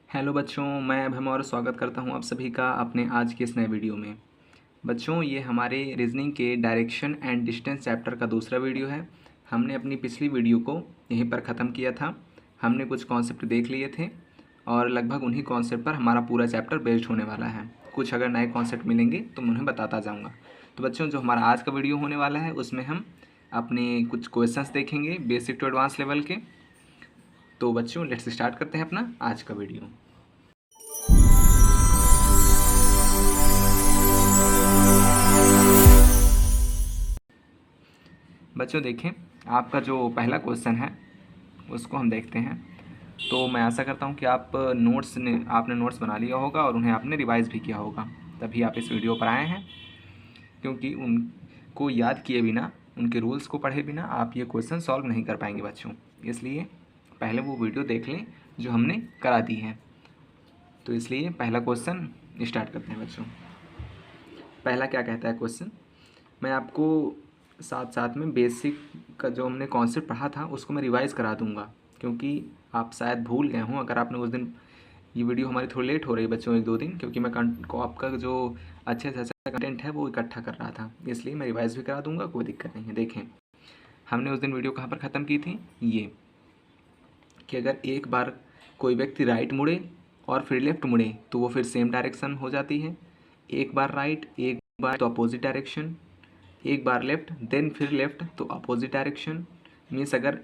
Hello बच्चों, मैं अभम और स्वागत करता हूं आप सभी का अपने आज के इस नए वीडियो में। बच्चों, ये हमारे रीजनिंग के डायरेक्शन एंड डिस्टेंस चैप्टर का दूसरा वीडियो है। हमने अपनी पिछली वीडियो को यहीं पर ख़त्म किया था। हमने कुछ कॉन्सेप्ट देख लिए थे और लगभग उन्हीं कॉन्सेप्ट पर हमारा पूरा चैप्टर बेस्ड होने वाला है। कुछ अगर नए कॉन्सेप्ट मिलेंगे तो मैं उन्हें बताता जाऊँगा। तो बच्चों, जो हमारा आज का वीडियो होने वाला है उसमें हम अपने कुछ क्वेश्चंस देखेंगे बेसिक टू एडवांस लेवल के। तो बच्चों, लेट्स स्टार्ट करते हैं अपना आज का वीडियो। बच्चों देखें, आपका जो पहला क्वेश्चन है उसको हम देखते हैं। तो मैं आशा करता हूं कि आपने नोट्स बना लिया होगा और उन्हें आपने रिवाइज़ भी किया होगा, तभी आप इस वीडियो पर आए हैं। क्योंकि उनको याद किए बिना, उनके रूल्स को पढ़े बिना आप ये क्वेश्चन सॉल्व नहीं कर पाएंगे बच्चों। इसलिए पहले वो वीडियो देख लें जो हमने करा दी है। तो इसलिए पहला क्वेश्चन स्टार्ट करते हैं बच्चों। पहला क्या कहता है क्वेश्चन, मैं आपको साथ साथ में बेसिक का जो हमने कॉन्सेप्ट पढ़ा था उसको मैं रिवाइज़ करा दूंगा, क्योंकि आप शायद भूल गए हों। अगर आपने उस दिन, ये वीडियो हमारी थोड़ी लेट हो रही है बच्चों, 1-2 दिन, क्योंकि मैं को आपका जो अच्छे से अच्छा कंटेंट है वो इकट्ठा कर रहा था, इसलिए मैं रिवाइज़ भी करा दूंगा, कोई दिक्कत नहीं है। देखें, हमने उस दिन वीडियो कहाँ पर ख़त्म की थी, ये कि अगर एक बार कोई व्यक्ति राइट मुड़े और फिर लेफ़्ट मुड़े तो वो फिर सेम डायरेक्शन हो जाती है। एक बार राइट, एक बार तो अपोजिट डायरेक्शन, एक बार लेफ़्ट देन फिर लेफ़्ट तो अपोजिट डायरेक्शन। मीन्स अगर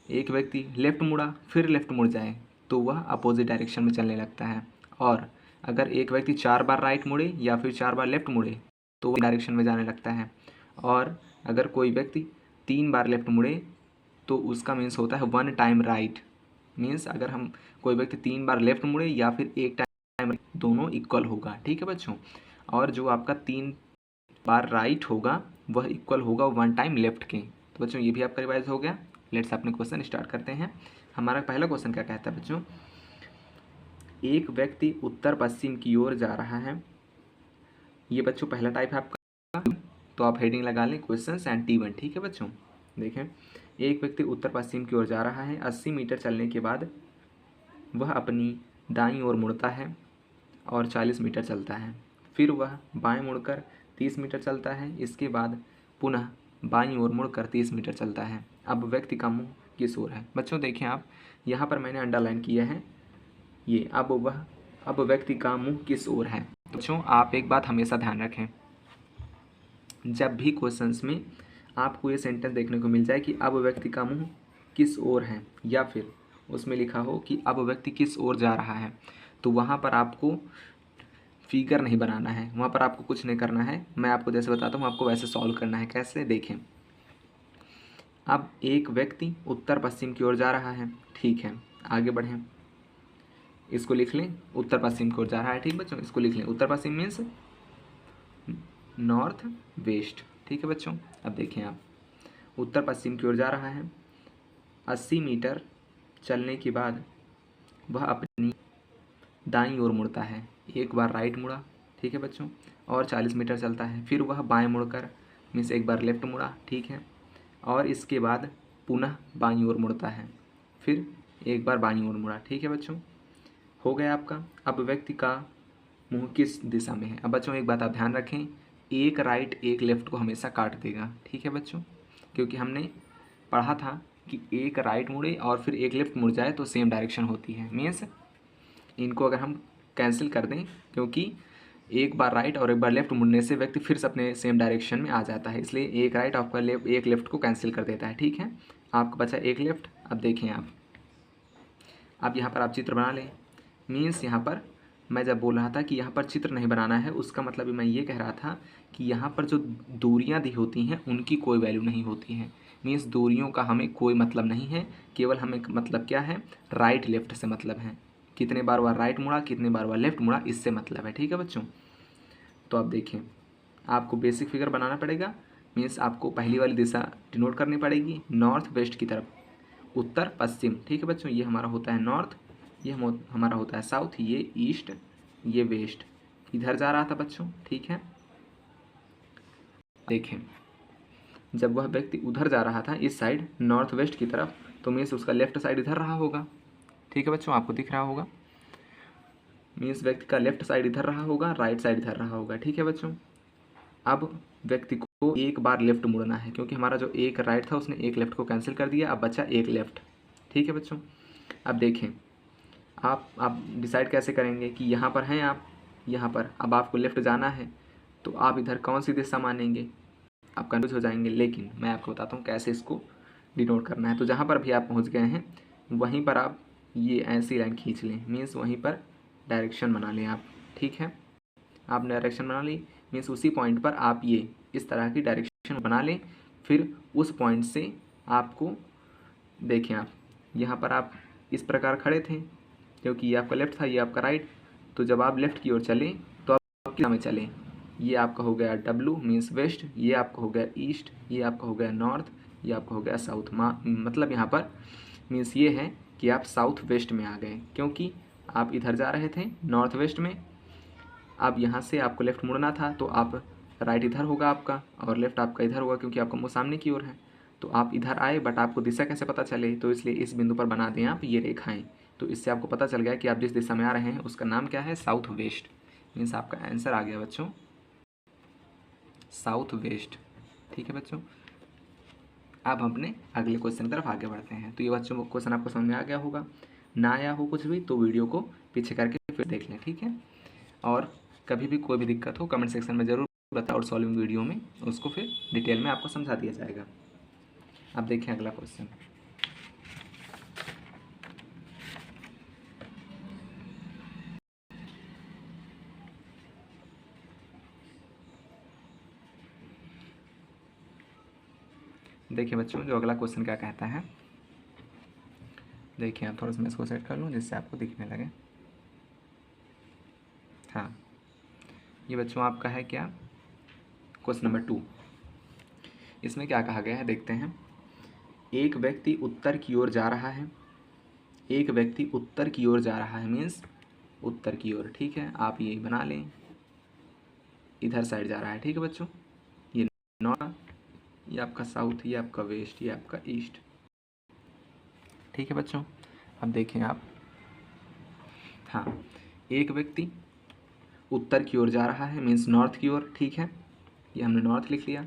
एक व्यक्ति लेफ़्ट मुड़ा फिर लेफ़्ट मुड़ जाए तो वह अपोजिट डायरेक्शन में चलने लगता है। और अगर एक व्यक्ति 4 बार राइट मुड़े या फिर 4 बार लेफ़्ट मुड़े तो वह डायरेक्शन में जाने लगता है। और अगर कोई व्यक्ति 3 बार लेफ़्ट मुड़े तो उसका मीन्स होता है 1 टाइम राइट। मीन्स अगर हम कोई व्यक्ति 3 बार लेफ़्ट मुड़े या फिर 1 टाइम, दोनों इक्वल होगा। ठीक है बच्चों। और जो आपका 3 बार राइट होगा वह इक्वल होगा 1 टाइम लेफ्ट के। तो बच्चों, ये भी आपका रिवाइज हो गया। लेट्स अपने क्वेश्चन स्टार्ट करते हैं। हमारा पहला क्वेश्चन क्या कहता है बच्चों, एक व्यक्ति उत्तर पश्चिम की ओर जा रहा है। ये बच्चों पहला टाइप है आपका, तो आप हेडिंग लगा लें क्वेश्चंस एंड T1। ठीक है बच्चों। देखें, एक व्यक्ति उत्तर पश्चिम की ओर जा रहा है। 80 मीटर चलने के बाद वह अपनी दाईं ओर मुड़ता है और 40 मीटर चलता है। फिर वह बाएं मुड़कर 30 मीटर चलता है। इसके बाद पुनः बाईं ओर मुड़कर 30 मीटर चलता है। अब व्यक्ति का मुंह किस ओर है। बच्चों देखें, आप यहाँ पर मैंने अंडरलाइन किया है ये, अब व्यक्ति का मुंह किस ओर है। तो बच्चों, आप एक बात हमेशा ध्यान रखें, जब भी क्वेश्चंस में आपको ये सेंटेंस देखने को मिल जाए कि अब व्यक्ति का मुंह किस ओर है, या फिर उसमें लिखा हो कि अब व्यक्ति किस ओर जा रहा है, तो वहाँ पर आपको फिगर नहीं बनाना है, वहाँ पर आपको कुछ नहीं करना है। मैं आपको जैसे बताता हूँ आपको वैसे सॉल्व करना है। कैसे, देखें, अब एक व्यक्ति उत्तर पश्चिम की ओर जा रहा है। ठीक है, आगे बढ़ें, इसको लिख लें, उत्तर पश्चिम की ओर जा रहा है। ठीक बच्चों, इसको लिख लें, उत्तर पश्चिम मीन्स नॉर्थ वेस्ट। ठीक है बच्चों। अब देखें, आप उत्तर पश्चिम की ओर जा रहा है। 80 मीटर चलने के बाद वह अपनी दाईं ओर मुड़ता है। एक बार राइट मुड़ा, ठीक है बच्चों, और 40 मीटर चलता है। फिर वह बाएं मुड़कर मीन्स एक बार लेफ्ट मुड़ा, ठीक है, और इसके बाद पुनः बाईं ओर मुड़ता है। फिर एक बार बाईं ओर मुड़ा। ठीक है बच्चों, हो गया आपका। अब व्यक्ति का मुंह किस दिशा में है। अब बच्चों एक बात आप ध्यान रखें, एक राइट एक लेफ्ट को हमेशा काट देगा। ठीक है बच्चों, क्योंकि हमने पढ़ा था कि एक राइट मुड़े और फिर एक लेफ्ट मुड़ जाए तो सेम डायरेक्शन होती है। मीन्स इनको अगर हम कैंसिल कर दें, क्योंकि एक बार राइट और एक बार लेफ्ट मुड़ने से व्यक्ति फिर से अपने सेम डायरेक्शन में आ जाता है, इसलिए एक राइट आपका एक लेफ्ट को कैंसिल कर देता है। ठीक है, आपका बचा एक लेफ्ट। अब देखें आप, अब यहाँ पर आप चित्र बना लें। मीन्स यहाँ पर मैं जब बोल रहा था कि यहाँ पर चित्र नहीं बनाना है, उसका मतलब मैं ये कह रहा था कि यहाँ पर जो दूरियाँ दी होती हैं उनकी कोई वैल्यू नहीं होती है। मीन्स दूरियों का हमें कोई मतलब नहीं है, केवल हमें मतलब क्या है, राइट लेफ्ट से मतलब है। कितने बार वह राइट मुड़ा, कितने बार वह लेफ्ट मुड़ा, इससे मतलब है। ठीक है बच्चों। तो आप देखें, आपको बेसिक फिगर बनाना पड़ेगा। मीन्स आपको पहली वाली दिशा डिनोट करनी पड़ेगी नॉर्थ वेस्ट की तरफ, उत्तर पश्चिम। ठीक है बच्चों, ये हमारा होता है नॉर्थ, ये हमारा होता है साउथ, ये ईस्ट, ये वेस्ट। इधर जा रहा था बच्चों। ठीक है, देखें, जब वह व्यक्ति उधर जा रहा था इस साइड नॉर्थ वेस्ट की तरफ, तो मीन्स उसका लेफ्ट साइड इधर रहा होगा। ठीक है बच्चों, आपको दिख रहा होगा। मीन्स व्यक्ति का लेफ्ट साइड इधर रहा होगा, राइट साइड इधर रहा होगा। ठीक है बच्चों, अब व्यक्ति को एक बार लेफ्ट मुड़ना है, क्योंकि हमारा जो एक राइट था उसने एक लेफ्ट को कैंसिल कर दिया, अब बचा एक लेफ्ट। ठीक है बच्चों, अब देखें आप डिसाइड कैसे करेंगे कि यहाँ पर हैं आप, यहाँ पर अब आपको लेफ़्ट जाना है, तो आप इधर कौन सी दिशा मानेंगे, आप कन्फ्यूज हो जाएंगे। लेकिन मैं आपको बताता हूँ कैसे इसको डिनोट करना है। तो जहाँ पर भी आप पहुँच गए हैं वहीं पर आप ये ऐसी लाइन खींच लें, मीन्स वहीं पर डायरेक्शन बना लें आप। ठीक है, आपने डायरेक्शन बना ली, मीन्स उसी पॉइंट पर आप ये इस तरह की डायरेक्शन बना लें। फिर उस पॉइंट से आपको देखें, आप यहाँ पर आप इस प्रकार खड़े थे, क्योंकि ये आपका लेफ़्ट था, ये आपका राइट। तो जब आप लेफ़्ट की ओर चलें तो आप किस दिशा में चलें, ये आपका हो गया W मीन्स वेस्ट, ये आपका हो गया ईस्ट, ये आपका हो गया नॉर्थ, ये आपका हो गया साउथ। मतलब यहाँ पर मीन्स ये है कि आप साउथ वेस्ट में आ गए, क्योंकि आप इधर जा रहे थे नॉर्थ वेस्ट में। अब यहाँ से आपको लेफ़्ट मुड़ना था, तो आप राइट इधर होगा आपका और लेफ़्ट आपका इधर होगा, क्योंकि आपका मुँह सामने की ओर है। तो आप इधर आए, बट आपको दिशा कैसे पता चले, तो इसलिए इस बिंदु पर बना दें आप ये रेखाएं। तो इससे आपको पता चल गया कि आप जिस दिशा में आ रहे हैं उसका नाम क्या है, साउथ वेस्ट। मीन्स आपका आंसर आ गया बच्चों साउथ वेस्ट। ठीक है बच्चों, अब हम अपने अगले क्वेश्चन की तरफ आगे बढ़ते हैं। तो ये बच्चों क्वेश्चन आपको समझ में आ गया होगा, ना आया हो कुछ भी तो वीडियो को पीछे करके फिर देख लें। ठीक है, और कभी भी कोई भी दिक्कत हो कमेंट सेक्शन में ज़रूर बताओ, और सॉल्विंग वीडियो में उसको फिर डिटेल में आपको समझा दिया जाएगा। अब देखें अगला क्वेश्चन। देखिए बच्चों, जो अगला क्वेश्चन क्या कहता है, देखिए आप थोड़ा सा मैं इसको सेट कर लूँ जिससे आपको दिखने लगे। हाँ, ये बच्चों आपका है क्या, क्वेश्चन नंबर 2। इसमें क्या कहा गया है देखते हैं। एक व्यक्ति उत्तर की ओर जा रहा है, एक व्यक्ति उत्तर की ओर जा रहा है, मीन्स उत्तर की ओर। ठीक है, आप ये बना लें, इधर साइड जा रहा है। ठीक है बच्चों, ये नॉर्थ, ये आपका साउथ, ये आपका वेस्ट, ये आपका ईस्ट। ठीक है बच्चों, अब देखें आप, हाँ, एक व्यक्ति उत्तर की ओर जा रहा है, मीन्स नॉर्थ की ओर। ठीक है, ये हमने नॉर्थ लिख लिया।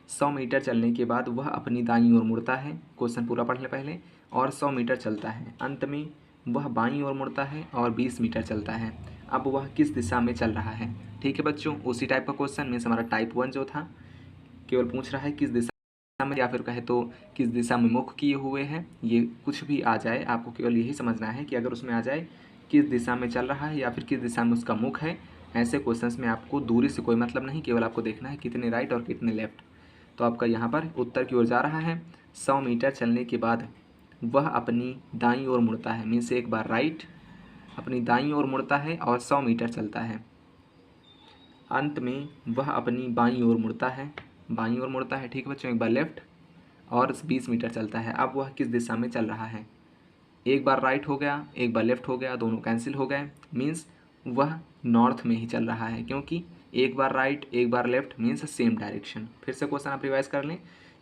100 मीटर चलने के बाद वह अपनी दाईं ओर मुड़ता है, क्वेश्चन पूरा पढ़ ले पहले, और 100 मीटर चलता है। अंत में वह बाईं ओर मुड़ता है और 20 मीटर चलता है। अब वह किस दिशा में चल रहा है। ठीक है बच्चों, उसी टाइप का क्वेश्चन मीन्स हमारा टाइप 1 जो था, केवल पूछ रहा है किस दिशा में, या फिर कहे तो किस दिशा में मुख किए हुए हैं। ये कुछ भी आ जाए, आपको केवल यही समझना है कि अगर उसमें आ जाए किस दिशा में चल रहा है या फिर किस दिशा में उसका मुख है। ऐसे क्वेश्चंस में आपको दूरी से कोई मतलब नहीं, केवल आपको देखना है कितने राइट और कितने लेफ्ट। तो आपका यहाँ पर उत्तर की ओर जा रहा है, 100 मीटर चलने के बाद वह अपनी दाईं ओर मुड़ता है, मीन्स एक बार राइट अपनी दाईं ओर मुड़ता है और 100 मीटर चलता है। अंत में वह अपनी बाईं ओर मुड़ता है, बाईं ओर मुड़ता है। ठीक है बच्चों, एक बार लेफ्ट और 20 मीटर चलता है। अब वह किस दिशा में चल रहा है, एक बार राइट हो गया, एक बार लेफ्ट हो गया, दोनों कैंसिल हो गए, मीन्स वह नॉर्थ में ही चल रहा है, क्योंकि एक बार राइट एक बार लेफ्ट मीन्स सेम डायरेक्शन। फिर से क्वेश्चन आप रिवाइज कर लें।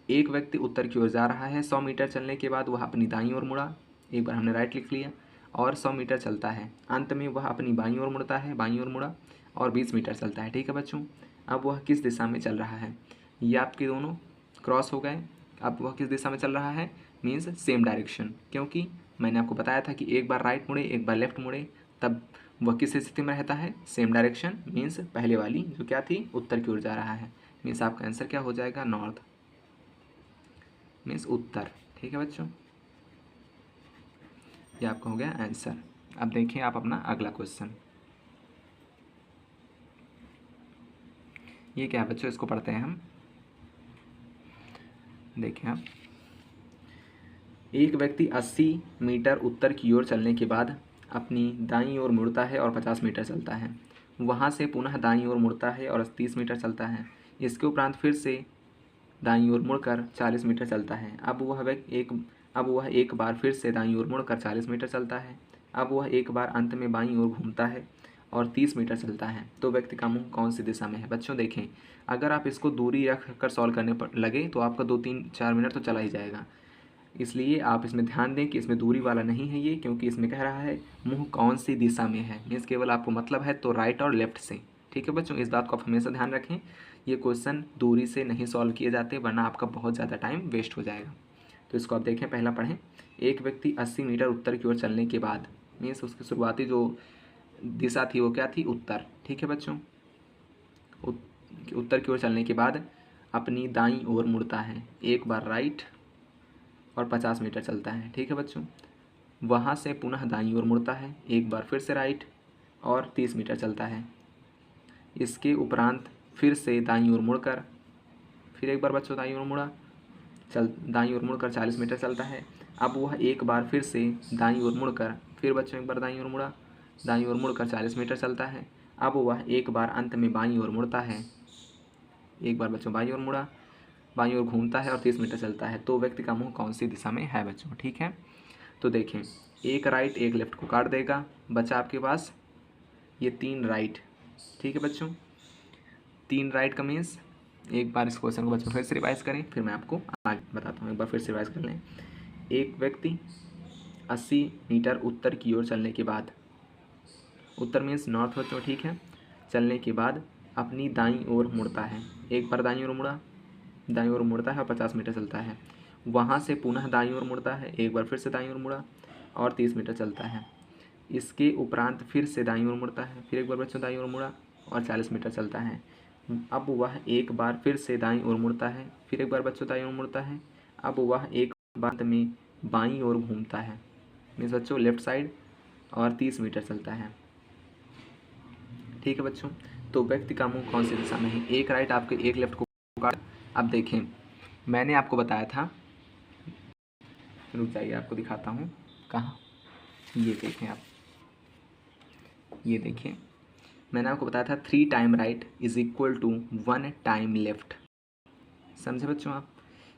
एक व्यक्ति उत्तर की ओर जा रहा है, 100 मीटर चलने के बाद वह अपनी दाईं ओर मुड़ा, एक बार हमने राइट लिख लिया, और 100 मीटर चलता है। अंत में वह अपनी बाईं ओर मुड़ता है, बाईं ओर मुड़ा और 20 मीटर चलता है। ठीक है बच्चों, अब वह किस दिशा में चल रहा है, ये आपके दोनों क्रॉस हो गए। अब वह किस दिशा में चल रहा है, मीन्स सेम डायरेक्शन, क्योंकि मैंने आपको बताया था कि एक बार राइट मुड़े एक बार लेफ्ट मुड़े, तब वह किस स्थिति में रहता है, सेम डायरेक्शन, मीन्स पहले वाली जो क्या थी, उत्तर की ओर जा रहा है। मीन्स आपका आंसर क्या हो जाएगा, नॉर्थ मीन्स उत्तर। ठीक है बच्चों, ये आपका हो गया आंसर। अब देखिए आप अपना अगला क्वेश्चन, ये क्या है बच्चों, इसको पढ़ते हैं हम। देखिए आप, एक व्यक्ति 80 मीटर उत्तर की ओर चलने के बाद अपनी दाईं ओर मुड़ता है और 50 मीटर चलता है। वहाँ से पुनः दाईं ओर मुड़ता है और 30 मीटर चलता है। इसके उपरांत फिर से दाईं ओर मुड़कर 40 मीटर चलता है। अब वह एक बार फिर से दाईं ओर मुड़कर 40 मीटर चलता है। अब वह एक बार अंत में बाईं ओर घूमता है और 30 मीटर चलता है। तो व्यक्ति का मुँह कौन सी दिशा में है। बच्चों देखें, अगर आप इसको दूरी रख कर सॉल्व करने पर लगे तो आपका 2-3-4 मिनट तो चला ही जाएगा। इसलिए आप इसमें ध्यान दें कि इसमें दूरी वाला नहीं है ये, क्योंकि इसमें कह रहा है मुंह कौन सी दिशा में है, मीन्स केवल आपको मतलब है तो राइट और लेफ्ट से। ठीक है बच्चों, इस बात को आप हमेशा ध्यान रखें। ये क्वेश्चन दूरी से नहीं सॉल्व किए जाते, वरना आपका बहुत ज़्यादा टाइम वेस्ट हो जाएगा। तो इसको आप देखें, पहला पढ़ें। एक व्यक्ति 80 मीटर उत्तर की ओर चलने के बाद, मीन्स उसकी शुरुआती जो दिशा थी वो क्या थी, उत्तर। ठीक है बच्चों, उत्तर की ओर चलने के बाद अपनी दाईं ओर मुड़ता है, एक बार राइट और 50 मीटर चलता है। ठीक है बच्चों, वहाँ से पुनः दाईं ओर मुड़ता है, एक बार फिर से राइट और 30 मीटर चलता है। इसके उपरांत फिर से दाईं ओर मुड़कर, फिर एक बार बच्चों दाईं ओर मुड़ा, दाईं ओर मुड़कर 40 मीटर चलता है। अब वह एक बार फिर से दाईं ओर मुड़कर, फिर बच्चों एक बार दाईं ओर मुड़ा, दाईं ओर मुड़कर 40 मीटर चलता है। अब वह एक बार अंत में बाईं ओर मुड़ता है, एक बार बच्चों बाईं ओर मुड़ा, बाईं ओर घूमता है और 30 मीटर चलता है। तो व्यक्ति का मुंह कौन सी दिशा में है बच्चों। ठीक है, तो देखें, एक राइट एक लेफ्ट को काट देगा, बचा आपके पास ये 3 राइट। ठीक है बच्चों, 3 राइट का मीन्स, एक बार इस क्वेश्चन को बच्चों फिर से रिवाइज करें, फिर मैं आपको आगे बताता हूँ। एक बार फिर से रिवाइज कर लें। एक व्यक्ति 80 मीटर उत्तर की ओर चलने के बाद, उत्तर मीन्स नॉर्थ बच्चों, ठीक है, चलने के बाद अपनी दाईं ओर मुड़ता है, एक बार दाईं ओर मुड़ा, दाईं ओर मुड़ता है और 50 मीटर चलता है। वहाँ से पुनः दाईं ओर मुड़ता है, एक बार फिर से दाईं ओर मुड़ा और 30 मीटर चलता है। इसके उपरांत फिर से दाईं ओर मुड़ता है, फिर एक बार बच्चों दाईं ओर मुड़ा और 40 मीटर चलता है। अब वह एक बार फिर से दाईं ओर मुड़ता है, फिर एक बार बच्चों दाईं ओर मुड़ता है। अब वह एक बार में बाईं ओर घूमता है, मीन्स बच्चों लेफ्ट साइड, और 30 मीटर चलता है। ठीक है बच्चों, तो व्यक्ति का मुंह कौन सी दिशा में है, एक राइट आपके एक लेफ्ट को काट। अब देखें, मैंने आपको बताया था, रुक जाइए आपको दिखाता हूँ कहाँ, ये देखें आप, ये देखिए, मैंने आपको बताया था 3 time right is equal to 1 time left. समझे बच्चों आप,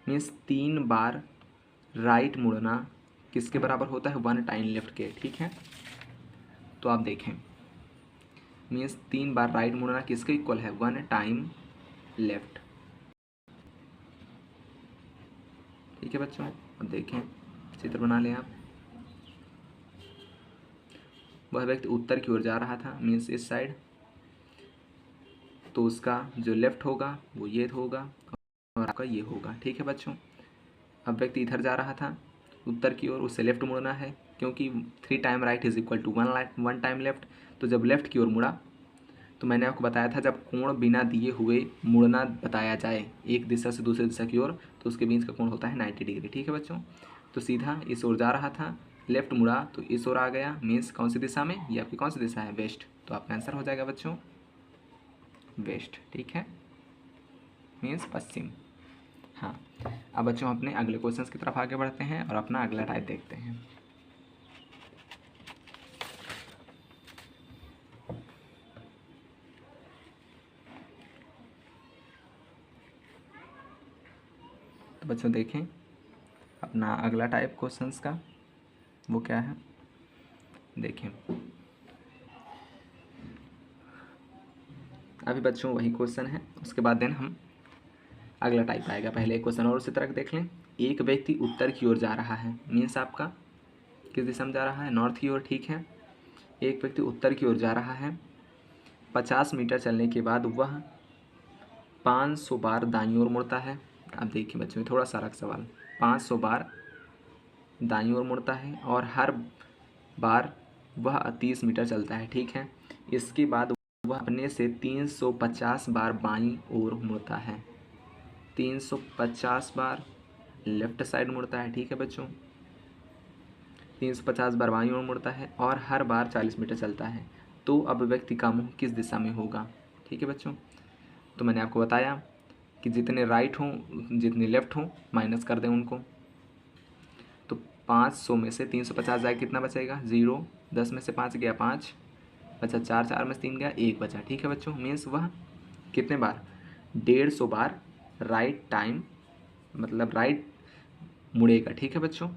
मीन्स 3 बार राइट मुड़ना किसके बराबर होता है, 1 टाइम लेफ्ट के। ठीक है, तो आप देखें, मीन्स 3 बार राइट मुड़ना किसके इक्वल है, 1 टाइम लेफ्ट। ठीक है बच्चों, अब देखें, चित्र बना लें आप। वह व्यक्ति उत्तर की ओर जा रहा था, मीन्स इस साइड, तो उसका जो लेफ्ट होगा वो ये होगा और आपका ये होगा। ठीक है बच्चों, अब व्यक्ति इधर जा रहा था उत्तर की ओर, उससे लेफ्ट मुड़ना है, क्योंकि 3 time right is equal to 1 time left. तो जब लेफ्ट की ओर मुड़ा, तो मैंने आपको बताया था जब कोण बिना दिए हुए मुड़ना बताया जाए एक दिशा से दूसरी दिशा की ओर, तो उसके बीच का कोण होता है 90 डिग्री। ठीक है बच्चों, तो सीधा इस ओर जा रहा था, लेफ्ट मुड़ा तो इस ओर आ गया, मीन्स कौन सी दिशा में, ये आपकी कौन सी दिशा है, वेस्ट। तो आपका आंसर हो जाएगा बच्चों वेस्ट। ठीक है, मीन्स पश्चिम। हाँ, अब बच्चों अपने अगले क्वेश्चंस की तरफ आगे बढ़ते हैं और अपना अगला टाइप देखते हैं। तो बच्चों देखें, अपना अगला टाइप क्वेश्चंस का वो क्या है, देखें। अभी बच्चों वही क्वेश्चन है, उसके बाद देन हम अगला टाइप आएगा। पहले एक क्वेश्चन और उसी तरह देख लें। एक व्यक्ति उत्तर की ओर जा रहा है, मीन्स आपका किस दिशा में जा रहा है, नॉर्थ की ओर। ठीक है, एक व्यक्ति उत्तर की ओर जा रहा है, 50 मीटर चलने के बाद वह 500 बार दाईं ओर मुड़ता है। अब देखिए बच्चों, थोड़ा सा अलग सवाल, 500 बार दाईं ओर मुड़ता है और हर बार वह 30 मीटर चलता है। ठीक है, इसके बाद वह अपने से 350 बार बाईं ओर मुड़ता है, 350 बार लेफ्ट साइड मुड़ता है। ठीक है बच्चों, 350 बार बाईं ओर मुड़ता है और हर बार 40 मीटर चलता है। तो अब व्यक्ति का मुंह किस दिशा में होगा। ठीक है बच्चों, तो मैंने आपको बताया कि जितने राइट हों जितने लेफ्ट हों माइनस कर दें उनको। तो 500 में से 350 जाए कितना बचेगा, 0। 10 में से 5 गया 5, बचा 4, 4 में से 3 गया 1 बचा। ठीक है बच्चों, मीन्स वह कितने बार, 150 बार राइट टाइम, मतलब राइट मुड़ेगा। ठीक है बच्चों,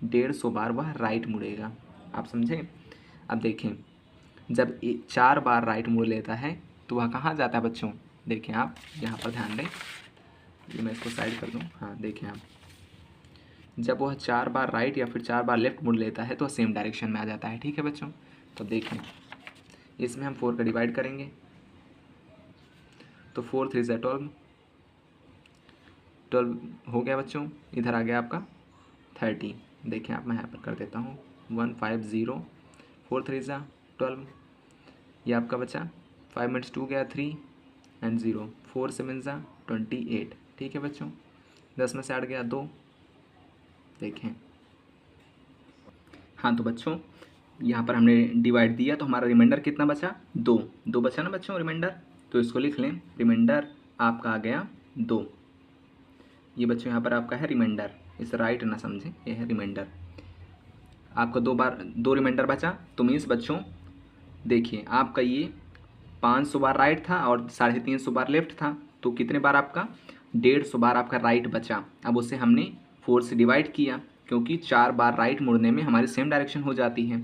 150 बार वह राइट मुड़ेगा। आप समझे। अब देखें, जब 4 बार राइट मुड़ लेता है तो वह कहाँ जाता है बच्चों, देखें आप यहाँ पर ध्यान दें, ये मैं इसको साइड कर दूँ। हाँ देखें आप, जब वह 4 बार राइट या फिर 4 बार लेफ्ट मुड़ लेता है तो सेम डायरेक्शन में आ जाता है। ठीक है बच्चों, तो देखें इसमें हम 4 का डिवाइड करेंगे तो 4 3 ज़ा 12, 12 हो गया बच्चों। इधर आ गया आपका 30। देखें आप, मैं यहाँ पर कर देता हूँ 150, 4 3 ज़ा 12, ये आपका बचा 5 मिनट्स 2 गया 3 एंड 0, 4 7 ज़ा 28। ठीक है बच्चों, 10 में से 8 गया 2। देखें हाँ, तो बच्चों यहाँ पर हमने डिवाइड दिया तो हमारा रिमाइंडर कितना बचा, 2 2 बचा ना बच्चों रिमाइंडर, तो इसको लिख लें। रिमाइंडर आपका आ गया 2। ये बच्चों यहाँ पर आपका है रिमाइंडर, इसे राइट ना समझें, ये है रिमाइंडर आपका। 2 रिमाइंडर बचा तो मीन्स बच्चों देखिए आपका ये 500 बार राइट था और 350 बार लेफ्ट था, तो कितने बार आपका 150 बार आपका राइट बचा। अब उसे हमने 4 से डिवाइड किया क्योंकि 4 बार राइट मुड़ने में हमारी सेम डायरेक्शन हो जाती है,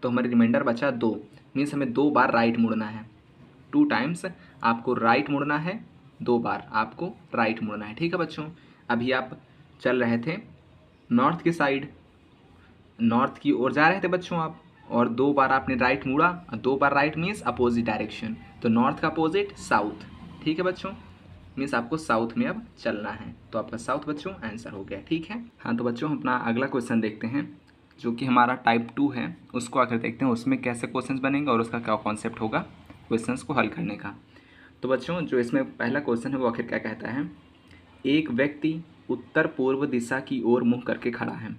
तो हमारी रिमाइंडर बचा 2। मीन्स हमें 2 बार राइट मुड़ना है, 2 टाइम्स आपको राइट मुड़ना है, 2 बार आपको राइट मुड़ना है। ठीक है बच्चों, अभी आप चल रहे थे नॉर्थ की साइड, नॉर्थ की ओर जा रहे थे बच्चों आप, और 2 बार आपने राइट मुड़ा, 2 बार राइट मीन्स अपोजिट डायरेक्शन, तो नॉर्थ का अपोजिट साउथ। ठीक है बच्चों, मीन्स आपको साउथ में अब चलना है, तो आपका साउथ बच्चों आंसर हो गया। ठीक है हाँ, तो बच्चों अपना अगला क्वेश्चन देखते हैं जो कि हमारा टाइप 2 है, उसको आकर देखते हैं उसमें कैसे क्वेश्चंस बनेंगे और उसका क्या कॉन्सेप्ट होगा क्वेश्चंस को हल करने का। तो बच्चों जो इसमें पहला क्वेश्चन है वो आखिर क्या कहता है, एक व्यक्ति उत्तर पूर्व दिशा की ओर मुँह करके खड़ा है।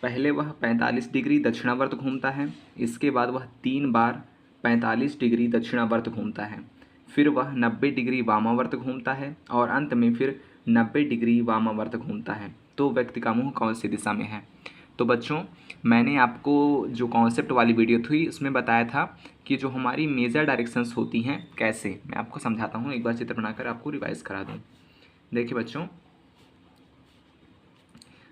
पहले वह 45 डिग्री दक्षिणावर्त घूमता है, इसके बाद वह 3 बार 45 डिग्री दक्षिणावर्त घूमता है, फिर वह 90 डिग्री वामावर्त घूमता है और अंत में फिर 90 डिग्री वामावर्त घूमता है। तो व्यक्ति का मुंह कौन सी दिशा में है। तो बच्चों मैंने आपको जो कॉन्सेप्ट वाली वीडियो थी उसमें बताया था कि जो हमारी मेजर डायरेक्शंस होती हैं कैसे, मैं आपको समझाता हूँ, एक बार चित्र बनाकर आपको रिवाइज करा दूँ। देखिए बच्चों,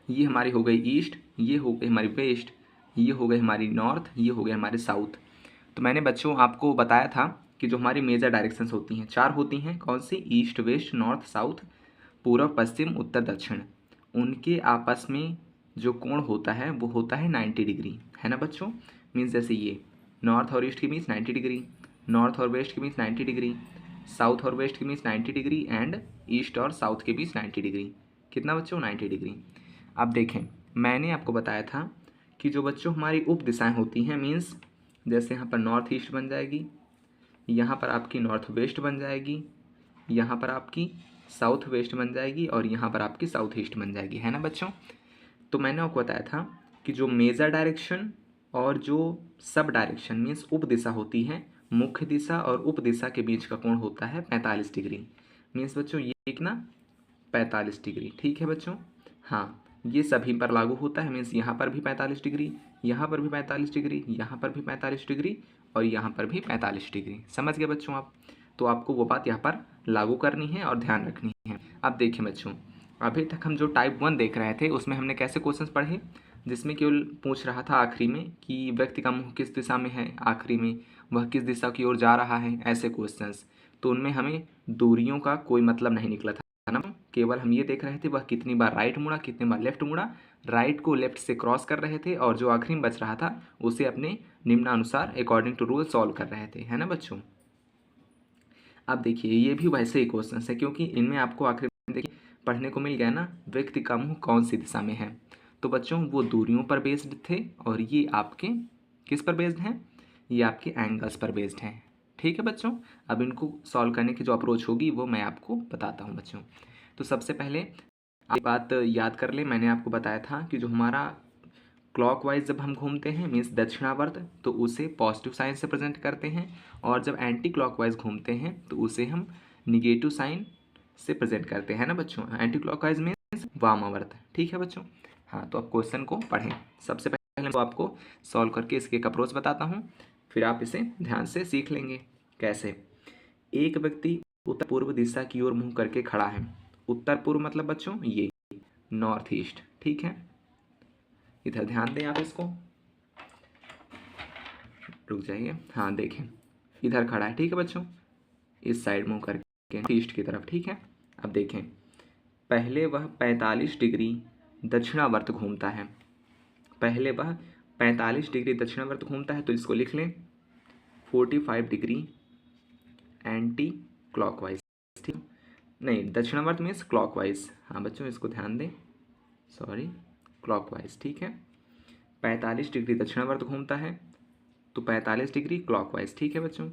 ये हमारी हो गई ईस्ट, ये हो गई हमारी वेस्ट, ये हो गई हमारी नॉर्थ, ये हो गए हमारे साउथ। तो मैंने बच्चों आपको बताया था कि जो हमारी मेजर डायरेक्शंस होती हैं 4 होती हैं, कौन सी, ईस्ट वेस्ट नॉर्थ साउथ, पूर्व पश्चिम उत्तर दक्षिण। उनके आपस में जो कोण होता है वो होता है 90 डिग्री, है ना बच्चों। मीन्स जैसे ये नॉर्थ और ईस्ट की मीन्स 90 डिग्री, नॉर्थ और वेस्ट की मीन्स 90 डिग्री, साउथ और वेस्ट की मीन्स 90 डिग्री एंड ईस्ट और साउथ के बीच 90 डिग्री। कितना बच्चों, 90 डिग्री। अब देखें मैंने आपको बताया था कि जो बच्चों हमारी उप दिशाएँ होती हैं, मीन्स जैसे यहाँ पर नॉर्थ ईस्ट बन जाएगी, यहाँ पर आपकी नॉर्थ वेस्ट बन जाएगी, यहाँ पर आपकी साउथ वेस्ट बन जाएगी और यहाँ पर आपकी साउथ ईस्ट बन जाएगी, है ना बच्चों। तो मैंने आपको बताया था कि जो मेजर डायरेक्शन और जो सब डायरेक्शन मीन्स उप दिशा होती है, मुख्य दिशा और उप दिशा के बीच का कोण होता है 45 डिग्री। मीन्स बच्चों ये कितना, 45 डिग्री। ठीक है बच्चों, हाँ ये सभी पर लागू होता है, मीन्स यहाँ पर भी 45 डिग्री, यहाँ पर भी 45 डिग्री, यहाँ पर भी 45 डिग्री और यहाँ पर भी 45 डिग्री। समझ गए बच्चों आप। तो आपको वो बात यहाँ पर लागू करनी है और ध्यान रखनी है। अब देखिए बच्चों, अभी तक हम जो टाइप 1 देख रहे थे उसमें हमने कैसे क्वेश्चंस पढ़े, जिसमें केवल पूछ रहा था आखिरी में कि व्यक्ति का मुँह किस दिशा में है, आखिरी में वह किस दिशा की ओर जा रहा है, ऐसे क्वेश्चंस। तो उनमें हमें दूरियों का कोई मतलब नहीं निकला था ना, केवल हम ये देख रहे थे वह कितनी बार राइट मुड़ा कितनी बार लेफ्ट मुड़ा, राइट को लेफ्ट से क्रॉस कर रहे थे और जो आखिरी में बच रहा था उसे अपने निम्नानुसार अकॉर्डिंग टू रूल सॉल्व कर रहे थे, है ना बच्चों। अब देखिए ये भी वैसे ही क्वेश्चन है क्योंकि इनमें आपको आखिर में देखिए पढ़ने को मिल गया ना, व्यक्ति का मुँह कौन सी दिशा में है। तो बच्चों वो दूरियों पर बेस्ड थे और ये आपके किस पर बेस्ड हैं, ये आपके एंगल्स पर बेस्ड हैं। ठीक है बच्चों, अब इनको सॉल्व करने की जो अप्रोच होगी वो मैं आपको बताता हूँ बच्चों। तो सबसे पहले एक बात याद कर ले, मैंने आपको बताया था कि जो हमारा क्लॉकवाइज जब हम घूमते हैं मीन्स दक्षिणावर्त तो उसे पॉजिटिव साइन से प्रेजेंट करते हैं, और जब एंटी क्लॉकवाइज घूमते हैं तो उसे हम निगेटिव साइन से प्रेजेंट करते हैं ना बच्चों। एंटी क्लॉकवाइज मीन्स वामावर्त। ठीक है बच्चों, हाँ तो आप क्वेश्चन को पढ़ें। सबसे पहले तो आपको सॉल्व करके इसके एक अप्रोच बताता हूँ, फिर आप इसे ध्यान से सीख लेंगे कैसे। एक व्यक्ति उत्तर पूर्व दिशा की ओर मुँह करके खड़ा है। उत्तर पूर्व मतलब बच्चों ये नॉर्थ ईस्ट। ठीक है, इधर ध्यान दें आप इसको, रुक जाइए, हाँ देखें इधर खड़ा है। ठीक है बच्चों, इस साइड मुँह करके ईस्ट की तरफ। ठीक है, अब देखें पहले वह 45 डिग्री दक्षिणावर्त घूमता है। पहले वह 45 डिग्री दक्षिणावर्त घूमता है, तो इसको लिख लें 45 डिग्री एंटी क्लॉकवाइज। ठीक, नहीं दक्षिणावर्त मीन्स क्लॉकवाइज। हाँ बच्चों इसको ध्यान दें, सॉरी क्लॉकवाइज। ठीक है, 45 डिग्री दक्षिणावर्त घूमता है तो 45 डिग्री क्लॉकवाइज। ठीक है बच्चों,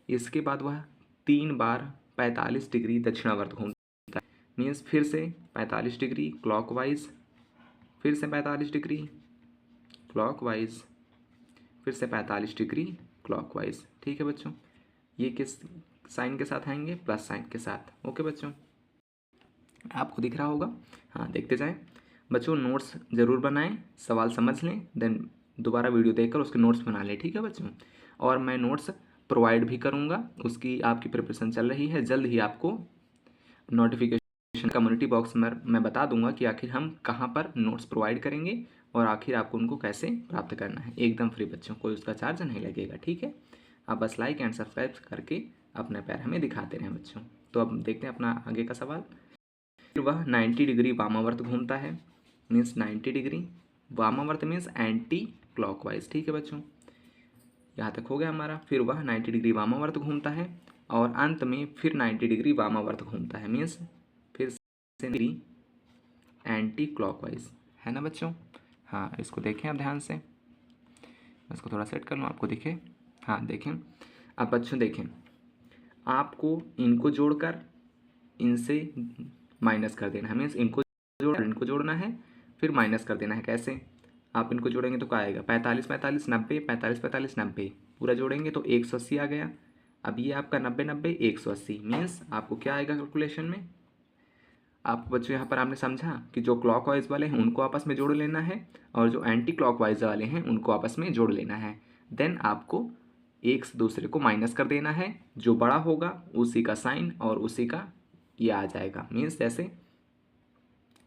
इसके बाद वह 3 बार 45 डिग्री दक्षिणावर्त घूमता है, मीन्स फिर से 45 डिग्री क्लॉकवाइज, फिर से 45 डिग्री क्लॉकवाइज, फिर से 45 डिग्री क्लॉकवाइज। ठीक है बच्चों, ये किस साइन के साथ आएंगे? प्लस साइन के साथ। ओके बच्चों, आपको दिख रहा होगा। हाँ देखते जाएं बच्चों, नोट्स ज़रूर बनाएं, सवाल समझ लें, देन दोबारा वीडियो देखकर उसके नोट्स बना लें। ठीक है बच्चों, और मैं नोट्स प्रोवाइड भी करूँगा, उसकी आपकी प्रिपरेशन चल रही है। जल्द ही आपको नोटिफिकेशन कम्युनिटी बॉक्स में मैं बता दूंगा कि आखिर हम कहाँ पर नोट्स प्रोवाइड करेंगे और आखिर आपको उनको कैसे प्राप्त करना है। एकदम फ्री बच्चों, कोई उसका चार्ज नहीं लगेगा। ठीक है, आप बस लाइक एंड सब्सक्राइब करके अपने पैर हमें दिखाते रहें बच्चों। तो अब देखते हैं अपना आगे का सवाल। फिर वह 90 डिग्री वामावर्त घूमता है, मीन्स 90 डिग्री वामावर्त मीन्स एंटी क्लॉकवाइज। ठीक है बच्चों, यहाँ तक हो गया हमारा। फिर वह 90 डिग्री वामावर्त घूमता है और अंत में फिर 90 डिग्री वामावर्त घूमता है, मीन्स फिर से डिग्री एंटी क्लॉकवाइज। है ना बच्चों? हाँ इसको देखें आप ध्यान से, मैं इसको थोड़ा सेट कर लूँ, आपको दिखे। हाँ देखें अब बच्चों, देखें आपको इनको जोड़कर इनसे माइनस कर देना है, मीन्स इनको जोड़ना है फिर माइनस कर देना है। कैसे? आप इनको जोड़ेंगे तो क्या आएगा? 45 45 90, 45 45 90, पूरा जोड़ेंगे तो 180 आ गया। अब ये आपका 90 90 180, मीन्स आपको क्या आएगा कैलकुलेशन में? आप बच्चों यहाँ पर आपने समझा कि जो क्लॉकवाइज वाले हैं उनको आपस में जोड़ लेना है और जो एंटी क्लॉकवाइज वाले हैं उनको आपस में जोड़ लेना है। देन आपको एक से दूसरे को माइनस कर देना है, जो बड़ा होगा उसी का साइन और उसी का ये आ जाएगा। मीन्स जैसे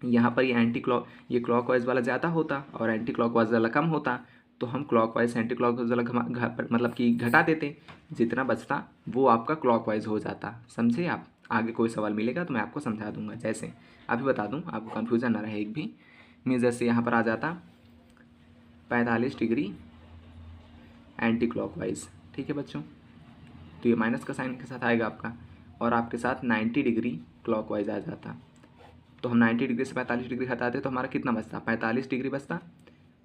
यहाँ पर ये क्लॉकवाइज वाला ज़्यादा होता और एंटी क्लॉकवाइज वाला कम होता, तो हम क्लॉकवाइज एंटी क्लॉकवाइज वाला मतलब कि घटा देते, जितना बचता वो आपका क्लॉकवाइज हो जाता। समझे आप? आगे कोई सवाल मिलेगा तो मैं आपको समझा दूंगा। जैसे अभी बता दूं, आपको कन्फ्यूज़न ना रहे एक भी। मीन्स जैसे यहाँ पर आ जाता 45 डिग्री एंटी क्लॉकवाइज। ठीक है बच्चों, तो ये माइनस का साइन के साथ आएगा आपका, और आपके साथ 90 डिग्री क्लॉकवाइज आ जाता। तो हम 90 डिग्री से 45 डिग्री हटाते तो हमारा कितना बचता? 45 डिग्री बचता,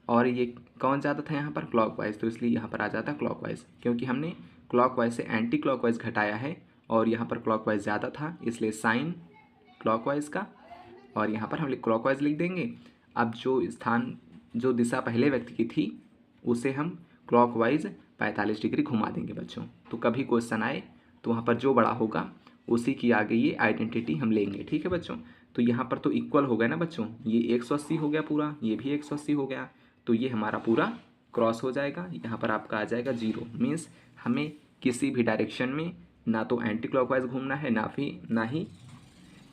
और ये कौन ज़्यादा था यहाँ पर? क्लॉकवाइज, तो इसलिए यहाँ पर आ जाता क्लॉकवाइज, क्योंकि हमने क्लॉकवाइज से एंटी क्लॉकवाइज घटाया है और यहाँ पर क्लॉकवाइज ज़्यादा था, इसलिए साइन क्लॉकवाइज का, और यहाँ पर हम क्लॉकवाइज लिख देंगे। अब जो दिशा पहले व्यक्ति की थी उसे हम क्लॉकवाइज 45 डिग्री घुमा देंगे बच्चों। तो कभी क्वेश्चन आए तो वहाँ पर जो बड़ा होगा उसी की आगे ये आइडेंटिटी हम लेंगे। ठीक है बच्चों, तो यहाँ पर तो इक्वल हो गया ना बच्चों, ये 180 हो गया पूरा, ये भी 180 हो गया, तो ये हमारा पूरा क्रॉस हो जाएगा। यहाँ पर आपका आ जाएगा 0, मीन्स हमें किसी भी डायरेक्शन में ना तो एंटी क्लॉकवाइज घूमना है ना ही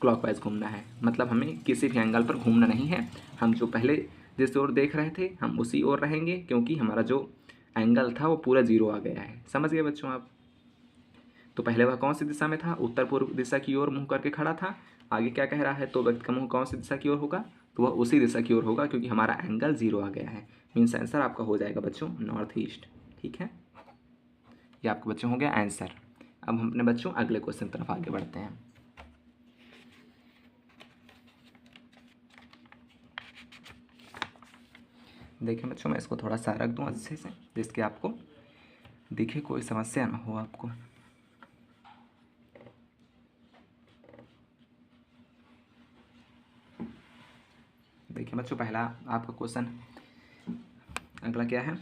क्लॉकवाइज घूमना है। मतलब हमें किसी भी एंगल पर घूमना नहीं है, हम जो पहले जिस ओर देख रहे थे हम उसी ओर रहेंगे, क्योंकि हमारा जो एंगल था वो पूरा 0 आ गया है। समझ गए बच्चों आप? तो पहले वह कौन सी दिशा में था? उत्तर पूर्व दिशा की ओर मुंह करके खड़ा था। आगे क्या कह रहा है? तो व्यक्ति का मुंह कौन सी दिशा की ओर होगा? तो वह उसी दिशा की ओर होगा, क्योंकि हमारा एंगल 0 आ गया है। मीन्स आंसर आपका हो जाएगा बच्चों नॉर्थ ईस्ट। ठीक है, ये आपका बच्चों हो गया आंसर। अब हम अपने बच्चों अगले क्वेश्चन तरफ आगे बढ़ते हैं। देखिए बच्चों, मैं इसको थोड़ा सा रख दूं अच्छे से, जिसके आपको दिखे, कोई समस्या ना हो आपको। देखिए बच्चों, पहला आपका क्वेश्चन अगला क्या है?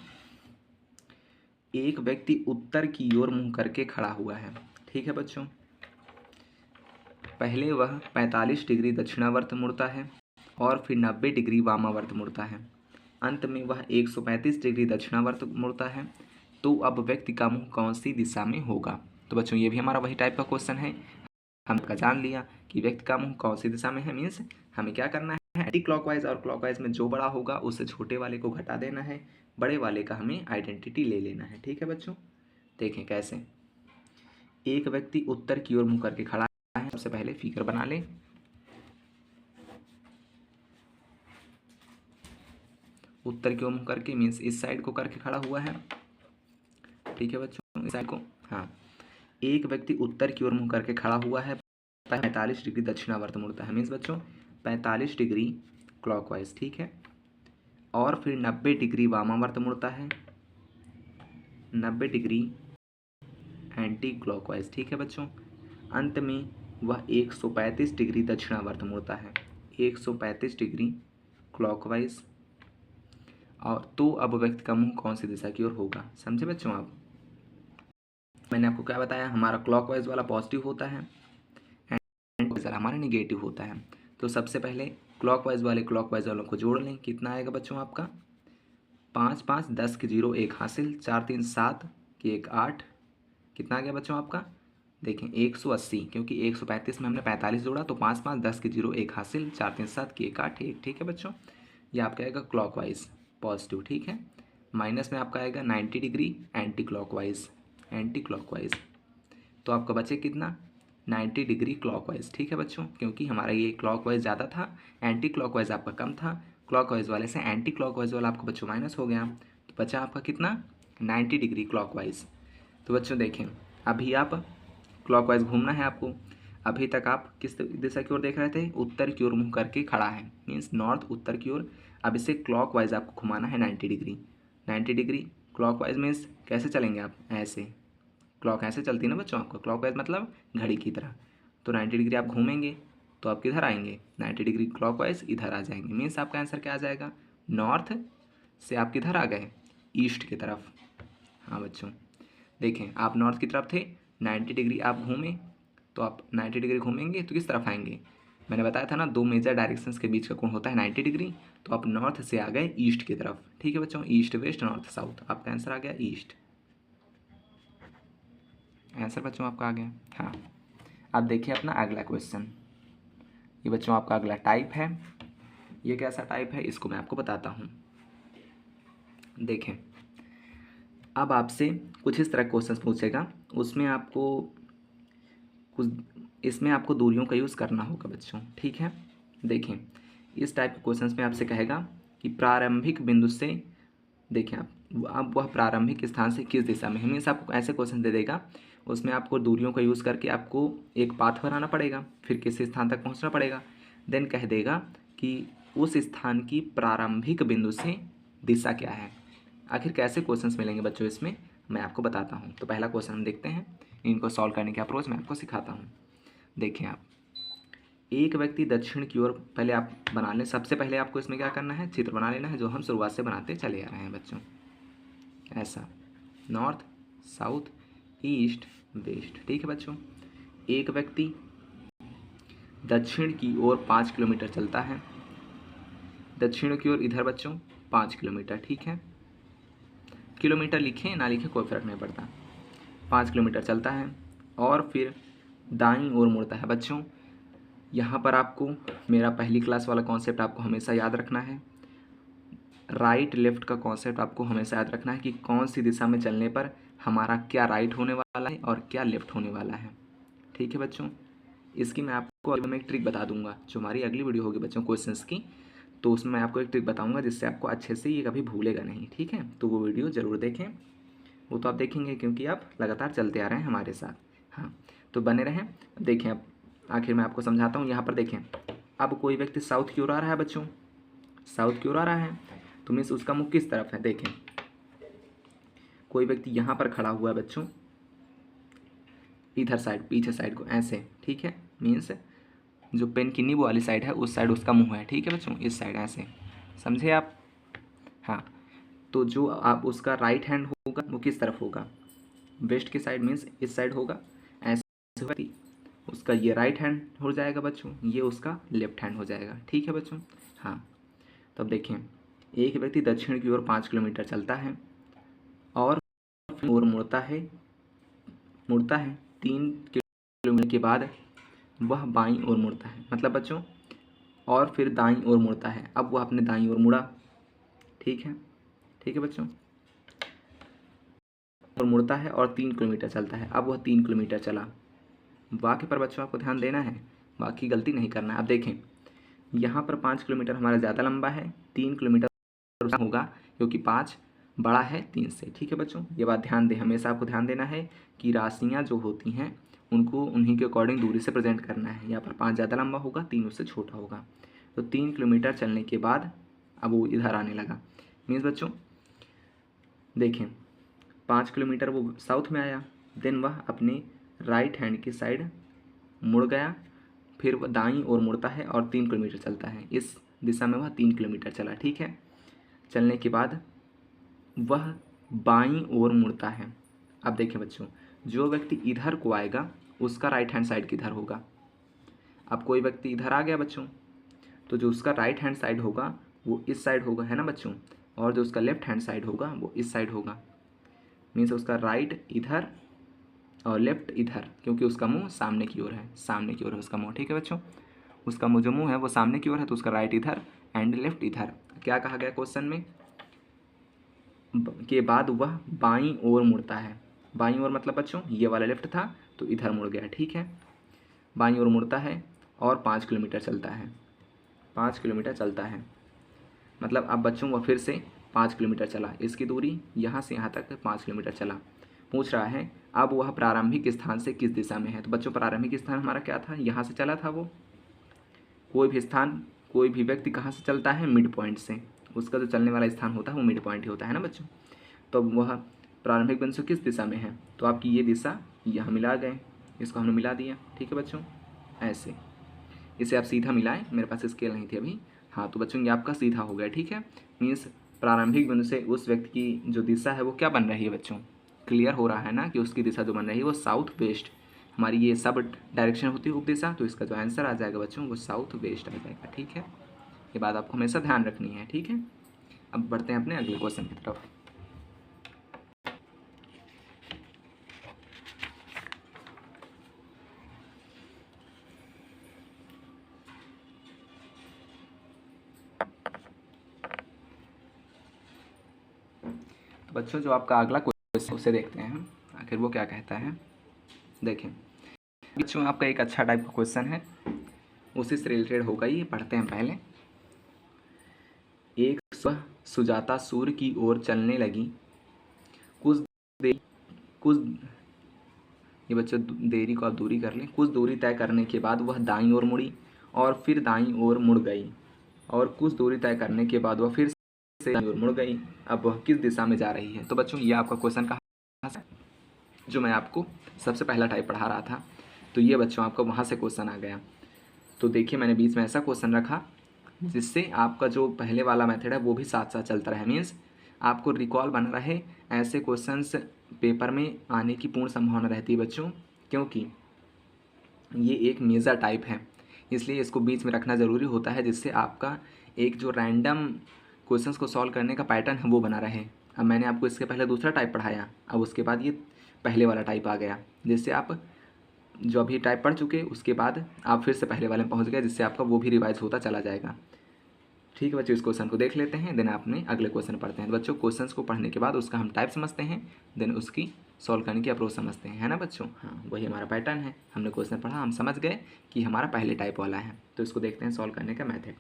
एक व्यक्ति उत्तर की ओर मुंह करके खड़ा हुआ है। ठीक है बच्चों, पहले वह 45 डिग्री दक्षिणावर्त मुड़ता है और फिर 90 डिग्री वामावर्त मुड़ता है। अंत में वह 135 डिग्री दक्षिणावर्त मुड़ता है। तो अब व्यक्ति का मुंह कौन सी दिशा में होगा? तो बच्चों ये भी हमारा वही टाइप का क्वेश्चन है। हमका जान लिया कि व्यक्ति का मुंह कौन सी दिशा में है, मीन्स हमें क्या करना है? एंटी क्लॉकवाइज और क्लॉकवाइज में जो बड़ा होगा उससे छोटे वाले को घटा देना है, बड़े वाले का हमें आइडेंटिटी ले लेना है। ठीक है बच्चों, देखें कैसे। एक व्यक्ति उत्तर की ओर मुंह करके खड़ा है। सबसे पहले फिगर बना लें। उत्तर की ओर मुँह करके मीन्स इस साइड को करके खड़ा हुआ है, ठीक है बच्चों, इस साइड को। हाँ, एक व्यक्ति उत्तर की ओर मुँह करके खड़ा हुआ है, 45 डिग्री दक्षिणावर्त मुड़ता है, मीन्स बच्चों 45 डिग्री क्लॉकवाइज, ठीक है। और फिर 90 डिग्री वामावर्त मुड़ता है, 90 डिग्री एंटी क्लॉकवाइज, ठीक है बच्चों। अंत में वह 135 डिग्री दक्षिणावर्त मुड़ता है, 135 डिग्री क्लॉकवाइज। और तो अब व्यक्ति का मुंह कौन सी दिशा की ओर होगा, समझे बच्चों आप। मैंने आपको क्या बताया, हमारा क्लॉकवाइज वाला पॉजिटिव होता है एंड हमारा निगेटिव होता है। तो सबसे पहले क्लॉकवाइज वालों को जोड़ लें, कितना आएगा बच्चों आपका, 5 5 10 के 0 1 हासिल, 4 3 7 के 1 8, कितना आ गया बच्चों आपका, देखें 180, क्योंकि 135 में हमने 45 जोड़ा, तो 5 5 10 के 0 1 हासिल, 4 3 7 के 1 8 1, ठीक है बच्चों। ये आपका आएगा क्लॉकवाइज पॉजिटिव, ठीक है। माइनस में आपका आएगा 90 डिग्री एंटी क्लॉकवाइज, तो आपका बचे कितना, 90 डिग्री क्लॉकवाइज, ठीक है बच्चों, क्योंकि हमारा ये क्लॉकवाइज ज़्यादा था, एंटी क्लॉकवाइज आपका कम था। क्लॉकवाइज वाले से एंटी क्लॉकवाइज वाला आपका बच्चों माइनस हो गया, तो बचा आपका कितना, 90 डिग्री क्लॉकवाइज। तो बच्चों देखें, अभी आप क्लॉकवाइज घूमना है आपको। अभी तक आप किस दिशा की ओर देख रहे थे, उत्तर की ओर मुँह करके खड़ा है, मीन्स नॉर्थ उत्तर की ओर। अब इसे क्लॉकवाइज आपको घुमाना है 90 डिग्री, 90 डिग्री क्लॉकवाइज मीन्स कैसे चलेंगे आप, ऐसे, क्लॉक ऐसे चलती है ना बच्चों आपका, क्लॉकवाइज मतलब घड़ी की तरह। तो 90 डिग्री आप घूमेंगे तो आप किधर आएंगे, 90 डिग्री क्लॉकवाइज इधर आ जाएंगे, मीन्स आपका आंसर क्या आ जाएगा, नॉर्थ से आप किधर आ गए, ईस्ट की तरफ। हाँ बच्चों, देखें आप नॉर्थ की तरफ थे, 90 डिग्री आप घूमें, तो आप 90 डिग्री घूमेंगे तो किस तरफ आएंगे, मैंने बताया था ना, दो मेजर डायरेक्शंस के बीच का कोण होता है 90 डिग्री। तो आप नॉर्थ से आ गए ईस्ट की तरफ, ठीक है बच्चों, ईस्ट वेस्ट नॉर्थ साउथ, आपका आंसर आ गया ईस्ट। आंसर बच्चों आपका आ गया। हाँ, अब देखिए अपना अगला क्वेश्चन। ये बच्चों आपका अगला टाइप है, ये कैसा टाइप है इसको मैं आपको बताता हूँ। देखें, अब आपसे कुछ इस तरह क्वेश्चन पूछेगा, उसमें आपको कुछ, इसमें आपको दूरियों का यूज़ करना होगा बच्चों, ठीक है। देखें, इस टाइप के क्वेश्चंस में आपसे कहेगा कि प्रारंभिक बिंदु से, देखें आप वह प्रारंभिक स्थान से किस दिशा में, हमेशा आपको ऐसे क्वेश्चन दे देगा, उसमें आपको दूरियों का यूज़ करके आपको एक पाथ बनाना पड़ेगा, फिर किस स्थान तक पहुंचना पड़ेगा। देन कह देगा कि उस स्थान की प्रारंभिक बिंदु से दिशा क्या है। आखिर कैसे क्वेश्चंस मिलेंगे बच्चों इसमें, मैं आपको बताता हूँ। तो पहला क्वेश्चन हम देखते हैं, इनको सॉल्व करने की अप्रोच मैं आपको सिखाता हूँ। देखें आप, एक व्यक्ति दक्षिण की ओर, पहले आप बना लें, सबसे पहले आपको इसमें क्या करना है, चित्र बना लेना है, जो हम शुरुआत से बनाते चले आ रहे हैं बच्चों, ऐसा, नॉर्थ साउथ ईस्ट वेस्ट, ठीक है बच्चों। एक व्यक्ति दक्षिण की ओर 5 किलोमीटर चलता है, दक्षिण की ओर इधर बच्चों 5 किलोमीटर, ठीक है, किलोमीटर लिखें ना लिखें कोई फ़र्क नहीं पड़ता, 5 किलोमीटर चलता है और फिर दाईं ओर मुड़ता है बच्चों। यहाँ पर आपको मेरा पहली क्लास वाला कॉन्सेप्ट आपको हमेशा याद रखना है, राइट लेफ़्ट का कॉन्सेप्ट आपको हमेशा याद रखना है कि कौन सी दिशा में चलने पर हमारा क्या राइट होने वाला है और क्या लेफ़्ट होने वाला है, ठीक है बच्चों। इसकी मैं आपको अभी एक ट्रिक बता दूंगा, जो हमारी अगली वीडियो होगी बच्चों क्वेश्चंस की, तो उसमें मैं आपको एक ट्रिक बताऊंगा जिससे आपको अच्छे से ये कभी भूलेगा नहीं, ठीक है। तो वो वीडियो ज़रूर देखें, वो तो आप देखेंगे क्योंकि आप लगातार चलते आ रहे हैं हमारे साथ। हाँ, तो बने रहें। देखें अब आखिर मैं आपको समझाता हूँ। यहाँ पर देखें, अब कोई व्यक्ति साउथ की ओर आ रहा है बच्चों, साउथ की ओर आ रहा है, तो मीन्स उसका मुख किस तरफ है। देखें, कोई व्यक्ति यहाँ पर खड़ा हुआ है बच्चों, इधर साइड पीछे साइड को ऐसे, ठीक है, मीन्स जो पेन की नींबू वाली साइड है उस साइड उसका मुंह है, ठीक है बच्चों, इस साइड ऐसे, समझे आप। हाँ, तो जो आप उसका राइट हैंड होगा वो किस तरफ होगा, वेस्ट की साइड, मीन्स इस साइड होगा, ऐसे होगा, उसका ये राइट हैंड हो जाएगा बच्चों, ये उसका लेफ्ट हैंड हो जाएगा, ठीक है बच्चों। हाँ, तो अब देखें, एक व्यक्ति दक्षिण की ओर 5 किलोमीटर चलता है और मुड़ता है 3 किलोमीटर के बाद वह बाईं ओर मुड़ता है, मतलब बच्चों, और फिर दाईं ओर मुड़ता है। अब वह अपने दाईं ओर मुड़ा, ठीक है बच्चों, और मुड़ता है और 3 किलोमीटर चलता है। अब वह 3 किलोमीटर चला, वाक्य पर बच्चों आपको ध्यान देना है, बाकी गलती नहीं करना है। अब देखें, यहाँ पर 5 किलोमीटर हमारा ज़्यादा लंबा है, 3 किलोमीटर उसका होगा क्योंकि 5 बड़ा है 3 से। ठीक है बच्चों, ये बात ध्यान दें, हमेशा आपको ध्यान देना है कि राशियाँ जो होती हैं उनको उन्हीं के अकॉर्डिंग दूरी से प्रेजेंट करना है। यहाँ पर 5 ज़्यादा लंबा होगा, 3 उससे छोटा होगा। तो 3 किलोमीटर चलने के बाद अब वो इधर आने लगा। मीन्स बच्चों देखें, 5 किलोमीटर वो साउथ में आया, देन वह अपने राइट हैंड की साइड मुड़ गया, फिर वह दाईं ओर मुड़ता है और 3 किलोमीटर चलता है। इस दिशा में वह 3 किलोमीटर चला। ठीक है, चलने के बाद वह बाईं ओर मुड़ता है। अब देखें बच्चों, जो व्यक्ति इधर को आएगा उसका राइट हैंड साइड किधर होगा। अब कोई व्यक्ति इधर आ गया बच्चों, तो जो उसका राइट हैंड साइड होगा वो इस साइड होगा, है ना बच्चों, और जो उसका लेफ्ट हैंड साइड होगा वो इस साइड होगा। मीन्स उसका राइट इधर और लेफ्ट इधर, क्योंकि उसका मुंह सामने की ओर है, सामने की ओर है उसका मुंह। ठीक है बच्चों, उसका मुंह जो मुंह है वो सामने की ओर है, तो उसका राइट इधर एंड लेफ्ट इधर। क्या कहा गया क्वेश्चन में, के बाद वह बाईं ओर मुड़ता है। बाईं ओर मतलब बच्चों ये वाला लेफ्ट था तो इधर मुड़ गया। ठीक है, बाईं ओर मुड़ता है और 5 किलोमीटर चलता है। 5 किलोमीटर चलता है मतलब अब बच्चों वह फिर से 5 किलोमीटर चला। इसकी दूरी यहाँ से यहाँ तक 5 किलोमीटर चला। पूछ रहा है अब वह प्रारंभिक स्थान से किस दिशा में है। तो बच्चों प्रारंभिक स्थान हमारा क्या था, यहाँ से चला था वो। कोई भी स्थान, कोई भी व्यक्ति कहाँ से चलता है, मिड पॉइंट से। उसका जो चलने वाला स्थान होता है वो मिड पॉइंट ही होता है ना बच्चों। तो वह प्रारंभिक बिंदु किस दिशा में है, तो आपकी ये दिशा यहाँ मिला गए, इसको हमने मिला दिया। ठीक है बच्चों, ऐसे इसे आप सीधा मिलाएं, मेरे पास स्केल नहीं थी अभी। हाँ तो बच्चों ये आपका सीधा हो गया। ठीक है, मीन्स प्रारंभिक बिंदु से उस व्यक्ति की जो दिशा है वो क्या बन रही है बच्चों, क्लियर हो रहा है ना कि उसकी दिशा जो बन रही है वो साउथ वेस्ट। हमारी ये सब डायरेक्शन होती है उपदिशा, तो इसका जो आंसर आ जाएगा बच्चों वो साउथ वेस्ट आ जाएगा। ठीक है, ये बात आपको हमेशा ध्यान रखनी है। ठीक है, अब बढ़ते हैं अपने अगले क्वेश्चन की तरफ। तो बच्चों जो आपका अगला क्वेश्चन उसे देखते हैं हम, आखिर वो क्या कहता है। देखें बच्चों आपका एक अच्छा टाइप का क्वेश्चन है, उसी से रिलेटेड होगा, ये पढ़ते हैं पहले। एक सुबह सुजाता सूर्य की ओर चलने लगी। कुछ ये बच्चों देरी को आप दूरी कर लें। कुछ दूरी तय करने के बाद वह दाईं ओर मुड़ी और फिर दाईं ओर मुड़ गई, और कुछ दूरी तय करने के बाद वह फिर से दाईं ओर मुड़ गई। अब वह किस दिशा में जा रही है। तो बच्चों ये आपका क्वेश्चन कहाँ से, जो मैं आपको सबसे पहला टाइप पढ़ा रहा था, तो ये बच्चों आपका वहाँ से क्वेश्चन आ गया। तो देखिए मैंने बीच में ऐसा क्वेश्चन रखा जिससे आपका जो पहले वाला मेथड है वो भी साथ साथ चलता रहे। मीन्स आपको रिकॉल बना रहे। ऐसे क्वेश्चंस पेपर में आने की पूर्ण संभावना रहती है बच्चों, क्योंकि ये एक मेजर टाइप है, इसलिए इसको बीच में रखना ज़रूरी होता है, जिससे आपका एक जो रैंडम क्वेश्चंस को सॉल्व करने का पैटर्न है वो बना रहे। अब मैंने आपको इसके पहले दूसरा टाइप पढ़ाया, अब उसके बाद ये पहले वाला टाइप आ गया, जिससे आप जो अभी टाइप पढ़ चुके उसके बाद आप फिर से पहले वाले में पहुंच गए, जिससे आपका वो भी रिवाइज होता चला जाएगा। ठीक है बच्चों, इस क्वेश्चन को देख लेते हैं, देन आपने अगले क्वेश्चन पढ़ते हैं। तो बच्चों क्वेश्चंस को पढ़ने के बाद उसका हम टाइप समझते हैं, देन उसकी सॉल्व करने की अप्रोच समझते हैं, है ना बच्चों। हाँ वही हमारा पैटर्न है, हमने क्वेश्चन पढ़ा, हम समझ गए कि हमारा पहले टाइप वाला है। तो इसको देखते हैं सॉल्व करने का मैथड।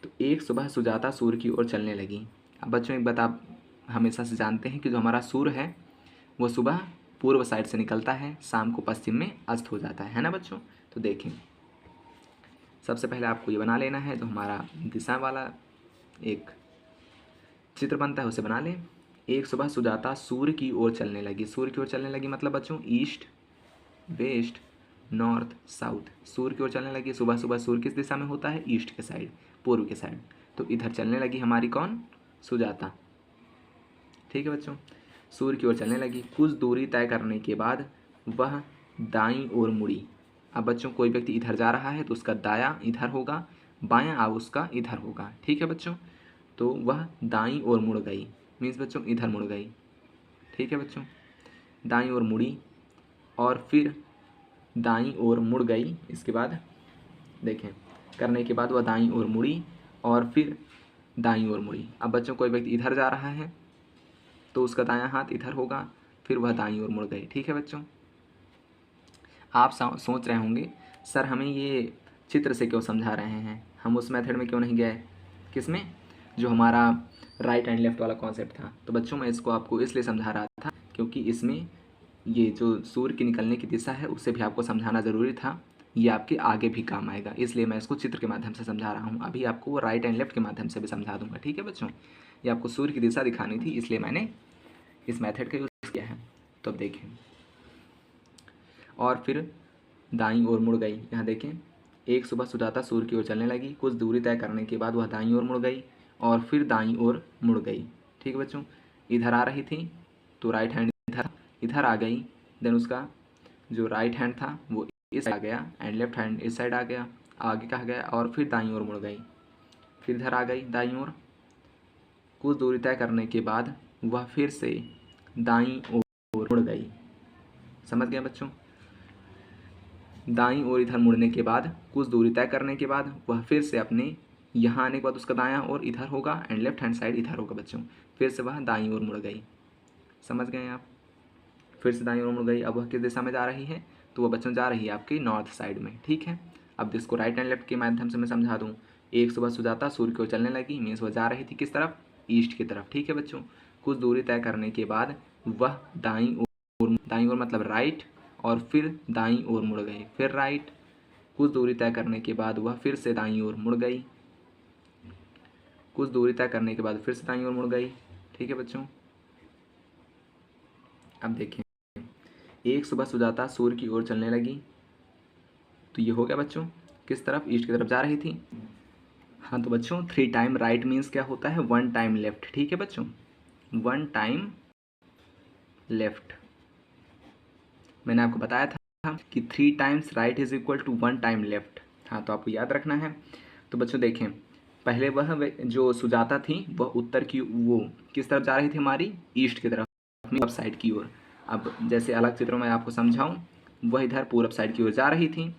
तो एक सुबह सुजाता सूर्य की ओर चलने लगी। अब बच्चों एक बात आप हमेशा से जानते हैं कि जो हमारा सूर्य है वो सुबह पूर्व साइड से निकलता है, शाम को पश्चिम में अस्त हो जाता है ना बच्चों। तो देखें सबसे पहले आपको ये बना लेना है, जो हमारा दिशा वाला एक चित्र बनता है उसे बना लें। एक सुबह सुजाता सूर्य की ओर चलने लगी। सूर्य की ओर चलने लगी मतलब बच्चों ईस्ट वेस्ट नॉर्थ साउथ, सूर्य की ओर चलने लगी। सुबह सुबह सूर्य किस दिशा में होता है, ईस्ट के साइड, पूर्व के साइड। तो इधर चलने लगी हमारी कौन, सुजाता। ठीक है बच्चों, सूर्य की ओर चलने लगी। कुछ दूरी तय करने के बाद वह दाईं ओर मुड़ी। अब बच्चों कोई व्यक्ति इधर जा रहा है तो उसका दायां इधर होगा, बायां अब उसका इधर होगा। ठीक है बच्चों, तो वह दाईं ओर मुड़ गई, मीन्स बच्चों इधर मुड़ गई। ठीक है बच्चों, दाईं ओर मुड़ी और फिर दाईं ओर मुड़ गई। इसके बाद देखें करने के बाद वह दाईं ओर मुड़ी और फिर दाईं ओर मुड़ी। अब बच्चों कोई व्यक्ति इधर जा रहा है तो उसका दायां हाथ इधर होगा, फिर वह दाईं ओर मुड़ गई। ठीक है बच्चों, आप सोच रहे होंगे सर हमें ये चित्र से क्यों समझा रहे हैं, हम उस मेथड में क्यों नहीं गए, किस में, जो हमारा राइट एंड लेफ्ट वाला कॉन्सेप्ट था। तो बच्चों मैं इसको आपको इसलिए समझा रहा था क्योंकि इसमें ये जो सूर्य की निकलने की दिशा है उससे भी आपको समझाना ज़रूरी था, ये आपके आगे भी काम आएगा, इसलिए मैं इसको चित्र के माध्यम से समझा रहा हूँ। अभी आपको वो राइट एंड लेफ्ट के माध्यम से भी समझा दूंगा, ठीक है बच्चों। ये आपको सूर्य की दिशा दिखानी थी, इसलिए मैंने इस मेथड का यूज़ किया है। तो अब देखें, और फिर दाईं ओर मुड़ गई। यहाँ देखें, एक सुबह सुजाता सूर्य की ओर चलने लगी, कुछ दूरी तय करने के बाद वह दाईं ओर मुड़ गई और फिर दाईं ओर मुड़ गई। ठीक है बच्चों, इधर आ रही थी तो राइट हैंड इधर आ गई, देन उसका जो राइट हैंड था वो इस साइड आ गया एंड लेफ्ट हैंड इस साइड आ गया, आगे कहा गया, और फिर दाईं ओर मुड़ गई, फिर इधर आ गई दाईं ओर, कुछ दूरी तय करने के बाद वह फिर से दाईं ओर मुड़ गई। समझ गए बच्चों? दाईं ओर इधर मुड़ने के बाद, कुछ दूरी तय करने के बाद वह फिर से अपने यहाँ आने के बाद उसका दायां ओर इधर होगा एंड लेफ्ट हैंड साइड इधर होगा बच्चों, फिर से वह दाईं ओर मुड़ गई। समझ गए आप? फिर से दाईं ओर मुड़ गई। अब वह किस दिशा में जा रही है? तो वह बच्चों जा रही है आपकी नॉर्थ साइड में। ठीक है, अब इसको राइट एंड लेफ्ट के माध्यम से मैं समझा दूँ। एक सुबह सुजाता सूर्य की ओर चलने लगी, मीन्स वह जा रही थी किस तरफ? ईस्ट की तरफ। ठीक है बच्चों, कुछ दूरी तय करने के बाद वह दाईं ओर मतलब राइट, और फिर दाईं ओर मुड़ गई, फिर राइट, कुछ दूरी तय करने के बाद वह फिर से दाईं ओर मुड़ गई, कुछ दूरी तय करने के बाद फिर से दाईं ओर मुड़ गई। ठीक है बच्चों, अब देखें, एक सुबह सुजाता सूर्य की ओर चलने लगी, तो ये हो गया बच्चों किस तरफ? ईस्ट की तरफ जा रही थी। हाँ तो बच्चों 3 टाइम राइट मीन्स क्या होता है? 1 टाइम लेफ्ट। ठीक है बच्चों, 1 टाइम लेफ्ट। मैंने आपको बताया था कि 3 times right is equal to 1 time left. हाँ तो आपको याद रखना है। तो बच्चों देखें, पहले वह जो सुजाता थी वह उत्तर की, वो किस तरफ जा रही थी? हमारी ईस्ट की तरफ, अपनी पूरब साइड की ओर। अब जैसे अलग चित्रों में आपको समझाऊं, वह इधर पूरब साइड की ओर जा रही थी।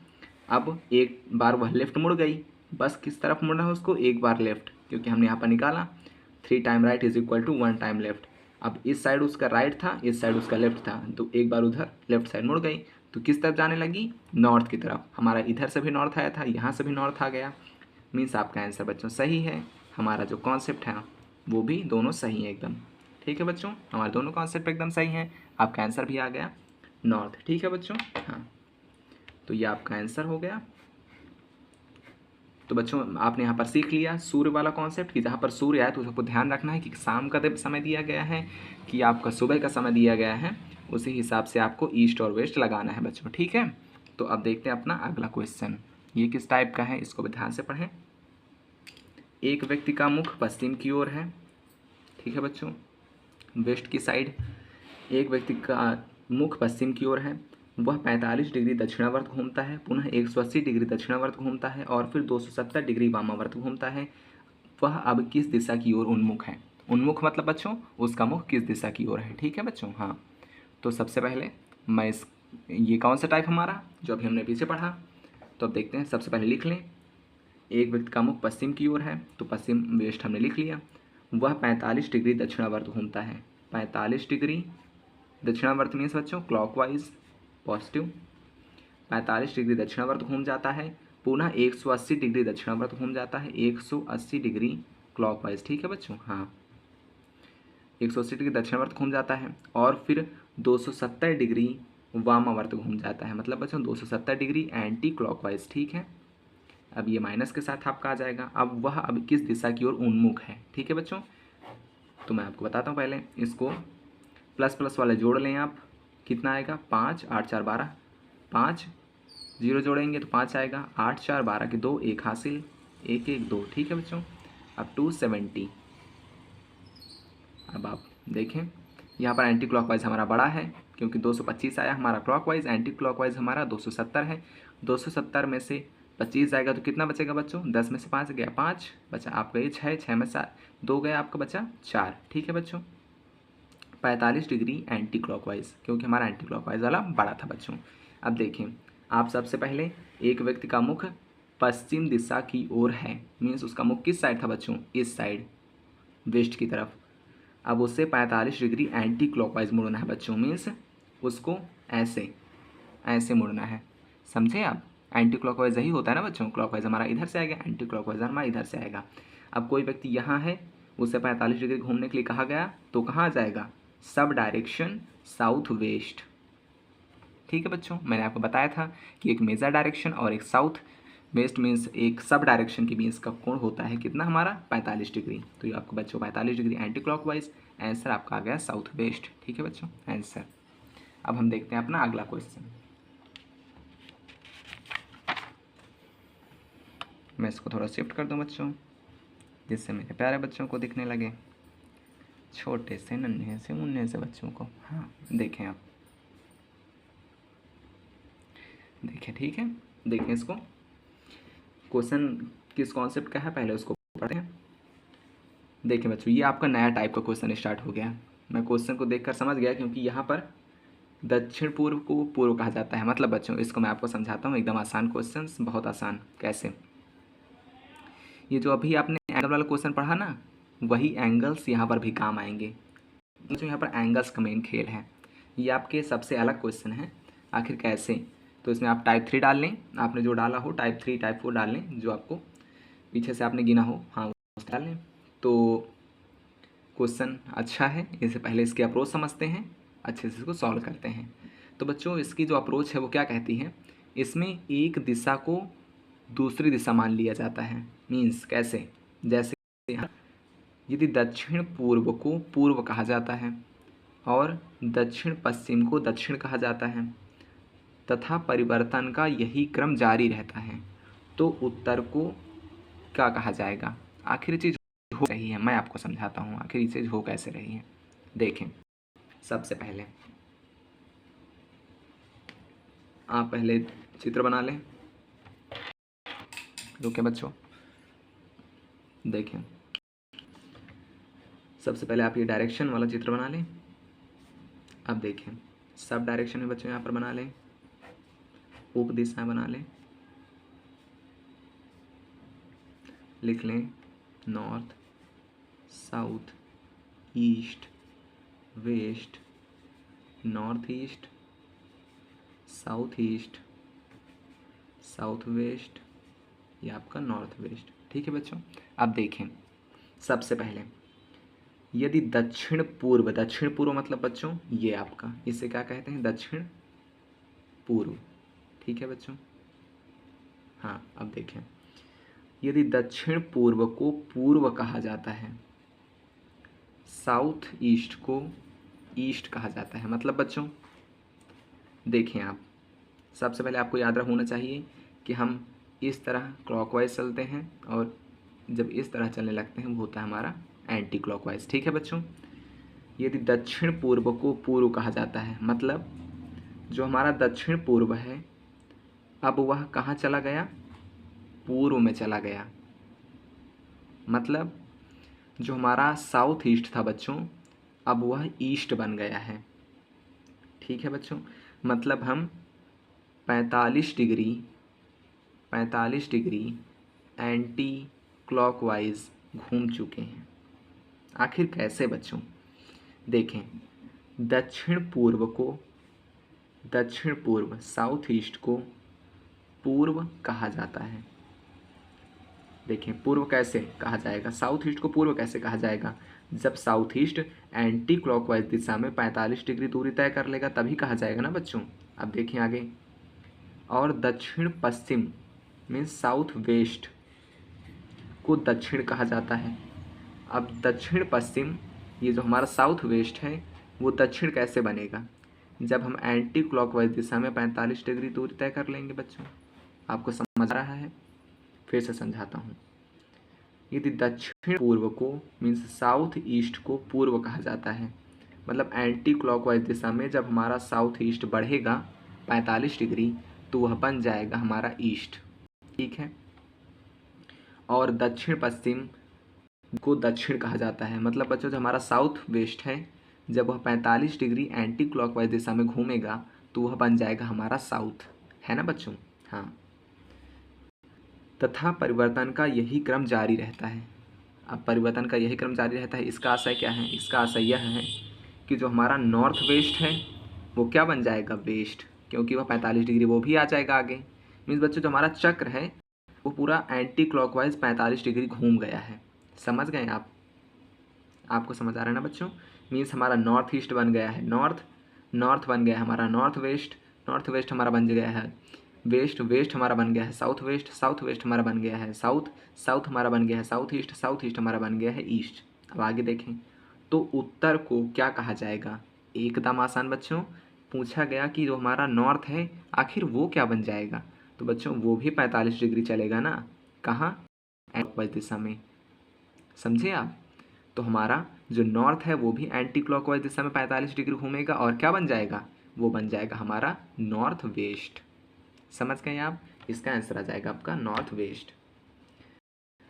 अब एक बार वह लेफ्ट मुड़ गई, बस किस तरफ मुड़ना है उसको? एक बार लेफ्ट, क्योंकि हमने यहाँ पर निकाला 3 time right is equal to 1 time left. अब इस साइड उसका राइट था, इस साइड उसका लेफ्ट था, तो एक बार उधर लेफ्ट साइड मुड़ गई, तो किस तरफ जाने लगी? नॉर्थ की तरफ। हमारा इधर से भी नॉर्थ आया था, यहाँ से भी नॉर्थ आ गया, मीन्स आपका आंसर बच्चों सही है। हमारा जो कॉन्सेप्ट है वो भी दोनों सही है एकदम। ठीक है बच्चों, हमारे दोनों कॉन्सेप्ट एकदम सही हैं, आपका आंसर भी आ गया नॉर्थ। ठीक है बच्चों, हाँ तो ये आपका आंसर हो गया। तो बच्चों आपने यहाँ पर सीख लिया सूर्य वाला कॉन्सेप्ट कि जहाँ पर सूर्य आए तो सबको ध्यान रखना है कि शाम का समय दिया गया है कि आपका सुबह का समय दिया गया है, उसी हिसाब से आपको ईस्ट और वेस्ट लगाना है बच्चों। ठीक है, तो अब देखते हैं अपना अगला क्वेश्चन। ये किस टाइप का है, इसको भी ध्यान से पढ़ें। एक व्यक्ति का मुख पश्चिम की ओर है। ठीक है बच्चों, वेस्ट की साइड। एक व्यक्ति का मुख पश्चिम की ओर है, वह 45 डिग्री दक्षिणावर्त घूमता है, पुनः 180 डिग्री दक्षिणावर्त घूमता है और फिर 270 डिग्री वामावर्त घूमता है। वह अब किस दिशा की ओर उन्मुख है? उन्मुख मतलब बच्चों उसका मुख किस दिशा की ओर है। ठीक है बच्चों, हाँ तो सबसे पहले मैं ये कौन सा टाइप हमारा जो अभी हमने पीछे पढ़ा, तो अब देखते हैं। सबसे पहले लिख लें, एक व्यक्ति का मुख पश्चिम की ओर है, तो पश्चिम वेस्ट हमने लिख लिया। वह 45 डिग्री दक्षिणावर्त घूमता है। 45 डिग्री दक्षिणावर्त मीन्स बच्चों क्लॉकवाइज पॉजिटिव। 45 डिग्री दक्षिणावर्त घूम जाता है, पुनः 180 डिग्री दक्षिणावर्त घूम जाता है, 180 डिग्री क्लॉकवाइज। ठीक है बच्चों, हाँ 180 डिग्री दक्षिणावर्त घूम जाता है और फिर 270 डिग्री वामावर्त घूम जाता है, मतलब बच्चों 270 डिग्री एंटी क्लॉकवाइज। ठीक है, अब ये माइनस के साथ आपका आ जाएगा। अब वह अब किस दिशा की ओर उन्मुख है? ठीक है बच्चों, तो मैं आपको बताता हूँ। पहले इसको प्लस प्लस वाले जोड़ लें आप, कितना आएगा? 5 8 4 12, 5 जीरो जोड़ेंगे तो 5 आएगा, 8 4 12 के 2, 1 हासिल, 1 1 2। ठीक है बच्चों, अब 270। अब आप देखें यहाँ पर एंटी क्लॉकवाइज हमारा बड़ा है क्योंकि 225 आया हमारा क्लॉकवाइज, एंटी क्लॉकवाइज हमारा 270 है। 270 में से 25 जाएगा तो कितना बचेगा बच्चों? 10 में से 5 गया 5 बचा आपका, ये 6, 6 में से 2 गया आपका, बचा 4। ठीक है बच्चों, 45 डिग्री एंटी क्लॉकवाइज, क्योंकि हमारा एंटी क्लॉकवाइज वाला बड़ा था बच्चों। अब देखें आप, सबसे पहले एक व्यक्ति का मुख पश्चिम दिशा की ओर है, मीन्स उसका मुख किस साइड था बच्चों? इस साइड, वेस्ट की तरफ। अब उससे 45 डिग्री एंटी क्लॉकवाइज मुड़ना है बच्चों, मीन्स उसको ऐसे ऐसे मुड़ना है। समझे आप? एंटी क्लॉकवाइज यही होता है ना बच्चों, क्लॉकवाइज हमारा इधर से आएगा, एंटी क्लॉकवाइज हमारा इधर से आएगा। अब कोई व्यक्ति यहाँ है, उसे 45 डिग्री घूमने के लिए कहा गया, तो कहाँ आ जाएगा, सब डायरेक्शन साउथ वेस्ट। ठीक है बच्चों, मैंने आपको बताया था कि एक मेजर डायरेक्शन और एक साउथ वेस्ट मीन्स एक सब डायरेक्शन के बीच का कोण होता है कितना हमारा, 45 डिग्री। तो ये आपको बच्चों 45 डिग्री एंटी क्लॉकवाइज, आंसर आपका आ गया साउथ वेस्ट। ठीक है बच्चों, आंसर। अब हम देखते हैं अपना अगला क्वेश्चन। मैं इसको थोड़ा शिफ्ट कर दूं बच्चों, जिससे मेरे प्यारे बच्चों को दिखने लगे, छोटे से नन्हे से मुन्ने से बच्चों को। हाँ देखें आप, देखें, ठीक है, देखें इसको। क्वेश्चन किस कॉन्सेप्ट का है पहले उसको पढ़ते हैं। देखिए बच्चों, ये आपका नया टाइप का क्वेश्चन स्टार्ट हो गया। मैं क्वेश्चन को देखकर समझ गया, क्योंकि यहाँ पर दक्षिण पूर्व को पूर्व कहा जाता है। मतलब बच्चों इसको मैं आपको समझाता हूँ, एकदम आसान क्वेश्चन, बहुत आसान। कैसे, ये जो अभी आपने एंगल वाला क्वेश्चन पढ़ा ना, वही एंगल्स यहाँ पर भी काम आएंगे। बच्चों यहाँ पर एंगल्स का मेन खेल है। ये आपके सबसे अलग क्वेश्चन है। आखिर कैसे, तो इसमें आप टाइप 3 डाल लें, आपने जो डाला हो टाइप 3 टाइप 4 डाल लें, जो आपको पीछे से आपने गिना हो, हाँ वो डाल लें। तो क्वेश्चन अच्छा है, इससे पहले इसकी अप्रोच समझते हैं, अच्छे से इसको सॉल्व करते हैं। तो बच्चों इसकी जो अप्रोच है वो क्या कहती है, इसमें एक दिशा को दूसरी दिशा मान लिया जाता है। मीन्स कैसे, जैसे यदि दक्षिण पूर्व को पूर्व कहा जाता है और दक्षिण पश्चिम को दक्षिण कहा जाता है तथा परिवर्तन का यही क्रम जारी रहता है, तो उत्तर को क्या कहा जाएगा। आखिर चीज़ हो रही है, मैं आपको समझाता हूँ आखिर ये चीज़ हो कैसे रही है। देखें, सबसे पहले आप पहले चित्र बना लें। रुके बच्चों, देखें, सबसे पहले आप ये डायरेक्शन वाला चित्र बना लें। अब देखें, सब डायरेक्शन में बच्चों यहाँ पर बना लें, उप दिशाएं बना लें, लिख लें north, south, east, west, north east, south east, south west, ये आपका नॉर्थ वेस्ट। ठीक है बच्चों, अब देखें, सबसे पहले यदि दक्षिण पूर्व मतलब बच्चों ये आपका, इसे क्या कहते हैं, दक्षिण पूर्व। ठीक है बच्चों, हाँ अब देखें, यदि दक्षिण पूर्व को पूर्व कहा जाता है, साउथ ईस्ट को ईस्ट कहा जाता है। मतलब बच्चों देखें आप, सबसे पहले आपको याद होना चाहिए कि हम इस तरह क्लॉकवाइज चलते हैं, और जब इस तरह चलने लगते हैं वो होता है हमारा एंटी क्लॉकवाइज। ठीक है बच्चों, यदि दक्षिण पूर्व को पूर्व कहा जाता है, मतलब जो हमारा दक्षिण पूर्व है अब वह कहाँ चला गया, पूर्व में चला गया। मतलब जो हमारा साउथ ईस्ट था बच्चों, अब वह ईस्ट बन गया है। ठीक है बच्चों, मतलब हम 45 डिग्री एंटी क्लॉकवाइज घूम चुके हैं। आखिर कैसे बच्चों, देखें, दक्षिण पूर्व साउथ ईस्ट को पूर्व कहा जाता है। देखें, पूर्व कैसे कहा जाएगा, साउथ ईस्ट को पूर्व कैसे कहा जाएगा, जब साउथ ईस्ट एंटी क्लॉकवाइज दिशा में 45 डिग्री दूरी तय कर लेगा तभी कहा जाएगा ना बच्चों। अब देखें आगे, और दक्षिण पश्चिम मीन्स साउथ वेस्ट को दक्षिण कहा जाता है। अब दक्षिण पश्चिम, ये जो हमारा साउथ वेस्ट है वो दक्षिण कैसे बनेगा, जब हम एंटी क्लॉकवाइज दिशा में 45 डिग्री दूरी तय कर लेंगे। बच्चों आपको समझ रहा है, फिर से समझाता हूँ। यदि दक्षिण पूर्व को मीन्स साउथ ईस्ट को पूर्व कहा जाता है, मतलब एंटी क्लॉकवाइज दिशा में जब हमारा साउथ ईस्ट बढ़ेगा 45 डिग्री तो वह बन जाएगा हमारा ईस्ट। ठीक है, और दक्षिण पश्चिम को दक्षिण कहा जाता है, मतलब बच्चों जो हमारा साउथ वेस्ट है जब वह 45 डिग्री एंटी क्लॉकवाइज दिशा में घूमेगा तो वह बन जाएगा हमारा साउथ, है ना बच्चों। हाँ, तथा परिवर्तन का यही क्रम जारी रहता है। अब परिवर्तन का यही क्रम जारी रहता है, इसका आशय क्या है, इसका आशय यह है कि जो हमारा नॉर्थ वेस्ट है वो क्या बन जाएगा, वेस्ट, क्योंकि वह 45 डिग्री वो भी आ जाएगा आगे। मीन्स बच्चों जो हमारा चक्र है वो पूरा एंटी क्लॉकवाइज 45 डिग्री घूम गया है। समझ गए आप। आपको समझ आ रहा है ना बच्चों? मीन्स हमारा नॉर्थ ईस्ट बन गया है, नॉर्थ बन गया है हमारा, नॉर्थ वेस्ट हमारा बन गया है, वेस्ट हमारा बन गया है साउथ वेस्ट हमारा बन गया है साउथ हमारा बन गया है साउथ ईस्ट हमारा बन गया है ईस्ट। अब आगे देखें, तो उत्तर को क्या कहा जाएगा? एकदम आसान बच्चों, पूछा गया कि जो हमारा नॉर्थ है आखिर वो क्या बन जाएगा? तो बच्चों वो भी 45 डिग्री चलेगा ना, कहाँ? क्लॉकवाइज दिशा में, समझे आप? तो हमारा जो नॉर्थ है वो भी एंटी क्लॉकवाइज दिशा में 45 डिग्री घूमेगा और क्या बन जाएगा? वो बन जाएगा हमारा नॉर्थ वेस्ट। समझ गए आप? इसका आंसर आ जाएगा आपका नॉर्थ वेस्ट।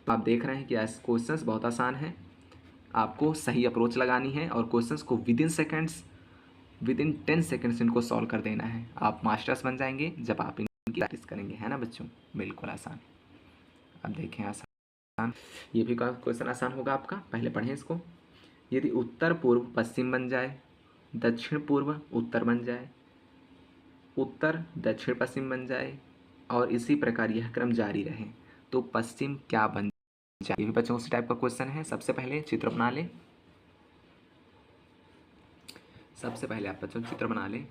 तो आप देख रहे हैं कि क्वेश्चंस बहुत आसान है, आपको सही अप्रोच लगानी है और क्वेश्चंस को विद इन 10 सेकेंड्स इनको सॉल्व कर देना है। आप मास्टर्स बन जाएंगे जब आप इनकी प्रैक्टिस करेंगे, है ना बच्चों? बिल्कुल आसान। अब देखें आसान, ये भी क्वेश्चन आसान होगा आपका, पहले पढ़ें इसको। यदि उत्तर पूर्व पश्चिम बन जाए, दक्षिण पूर्व उत्तर बन जाए, उत्तर दक्षिण पश्चिम बन जाए और इसी प्रकार यह क्रम जारी रहे, तो पश्चिम क्या बन जाए? ये भी बच्चों उसी टाइप का क्वेश्चन है। सबसे पहले चित्र बना लें, सबसे पहले आप बच्चों चित्र बना लें।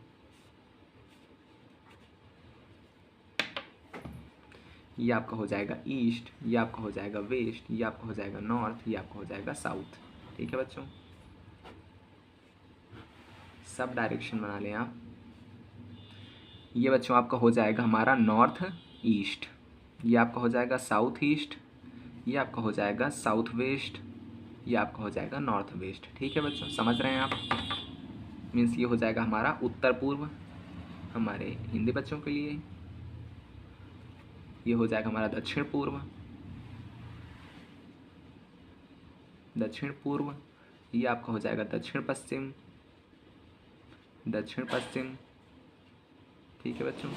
ये आपका हो जाएगा ईस्ट, ये आपका हो जाएगा वेस्ट, ये आपका हो जाएगा नॉर्थ, ये आपका हो जाएगा साउथ। ठीक है बच्चों, सब डायरेक्शन बना लें आप। ये बच्चों आपका हो जाएगा हमारा नॉर्थ ईस्ट, ये आपका हो जाएगा साउथ ईस्ट, ये आपका हो जाएगा साउथ वेस्ट, ये आपका हो जाएगा नॉर्थ वेस्ट। ठीक है बच्चों, समझ रहे हैं आप? मीन्स ये हो जाएगा हमारा उत्तर पूर्व हमारे हिंदी बच्चों के लिए, ये हो जाएगा हमारा दक्षिण पूर्व, ये आपका हो जाएगा दक्षिण पश्चिम। ठीक है बच्चों,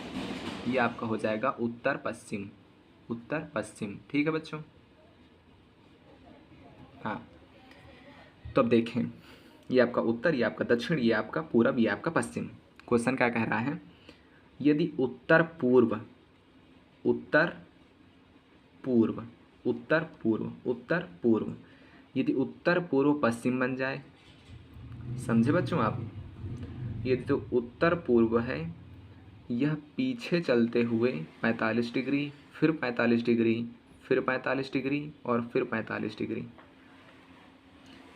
ये आपका हो जाएगा उत्तर पश्चिम। ठीक है बच्चों, हाँ। तो अब देखें, ये आपका उत्तर, ये आपका दक्षिण, ये आपका पूरब, ये आपका पश्चिम। क्वेश्चन क्या कह रहा है? यदि उत्तर पूर्व यदि उत्तर पूर्व पश्चिम बन जाए, समझे बच्चों आप? यदि तो उत्तर पूर्व है, यह पीछे चलते हुए 45 डिग्री, फिर 45 डिग्री, फिर 45 डिग्री और फिर 45 डिग्री।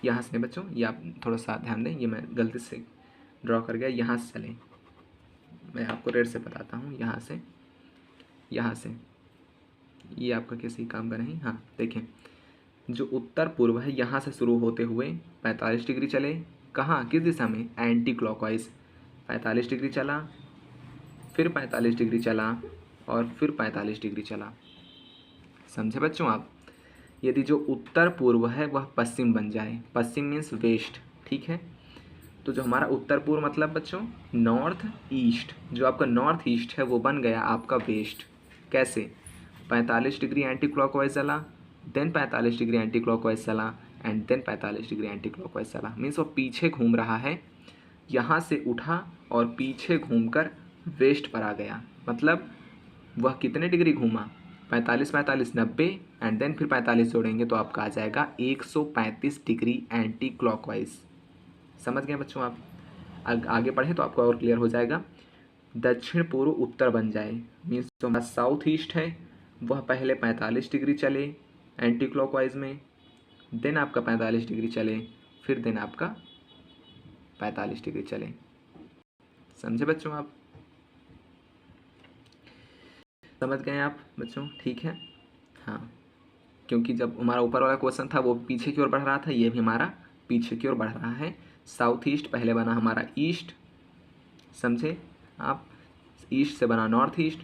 यहाँ से बच्चों, ये आप थोड़ा सा ध्यान दें, ये मैं गलती से ड्रॉ कर गया, यहाँ से चलें, मैं आपको रेड से बताता हूँ। यहाँ से ये आपका किसी काम का नहीं। हाँ देखें, जो उत्तर पूर्व है यहाँ से शुरू होते हुए 45 डिग्री चले, कहाँ, किस दिशा में? Anti clockwise. 45 डिग्री चला, फिर 45 डिग्री चला और फिर 45 डिग्री चला। समझे बच्चों आप? यदि जो उत्तर पूर्व है वह पश्चिम बन जाए, पश्चिम मीन्स वेस्ट। ठीक है, तो जो हमारा उत्तर पूर्व मतलब बच्चों नॉर्थ ईस्ट, जो आपका नॉर्थ ईस्ट है वो बन गया आपका वेस्ट। कैसे? 45 डिग्री एंटी क्लॉकवाइज चला, देन 45 डिग्री एंटी क्लॉकवाइज चला and then 45 degree anti clockwise चला। मीन्स वो पीछे घूम रहा है, यहाँ से उठा और पीछे घूमकर वेस्ट पर आ गया। मतलब वह कितने डिग्री घूमा? 45 45 90 एंड देन फिर 45 जोड़ेंगे तो आपका आ जाएगा 135 डिग्री एंटी क्लॉकवाइज। समझ गए बच्चों आप? आगे पढ़ें तो आपको और क्लियर हो जाएगा। दक्षिण पूर्व उत्तर बन जाए, मीन्स जो हमारा साउथ ईस्ट है वह पहले 45 डिग्री चले एंटी क्लॉकवाइज में, देन आपका 45 डिग्री चले, फिर देन आपका 45 डिग्री चले। समझे बच्चों आप? समझ गए आप बच्चों? ठीक है, हाँ। क्योंकि जब हमारा ऊपर वाला क्वेश्चन था वो पीछे की ओर बढ़ रहा था, ये भी हमारा पीछे की ओर बढ़ रहा है। साउथ ईस्ट पहले बना हमारा ईस्ट, समझे आप? ईस्ट से बना नॉर्थ ईस्ट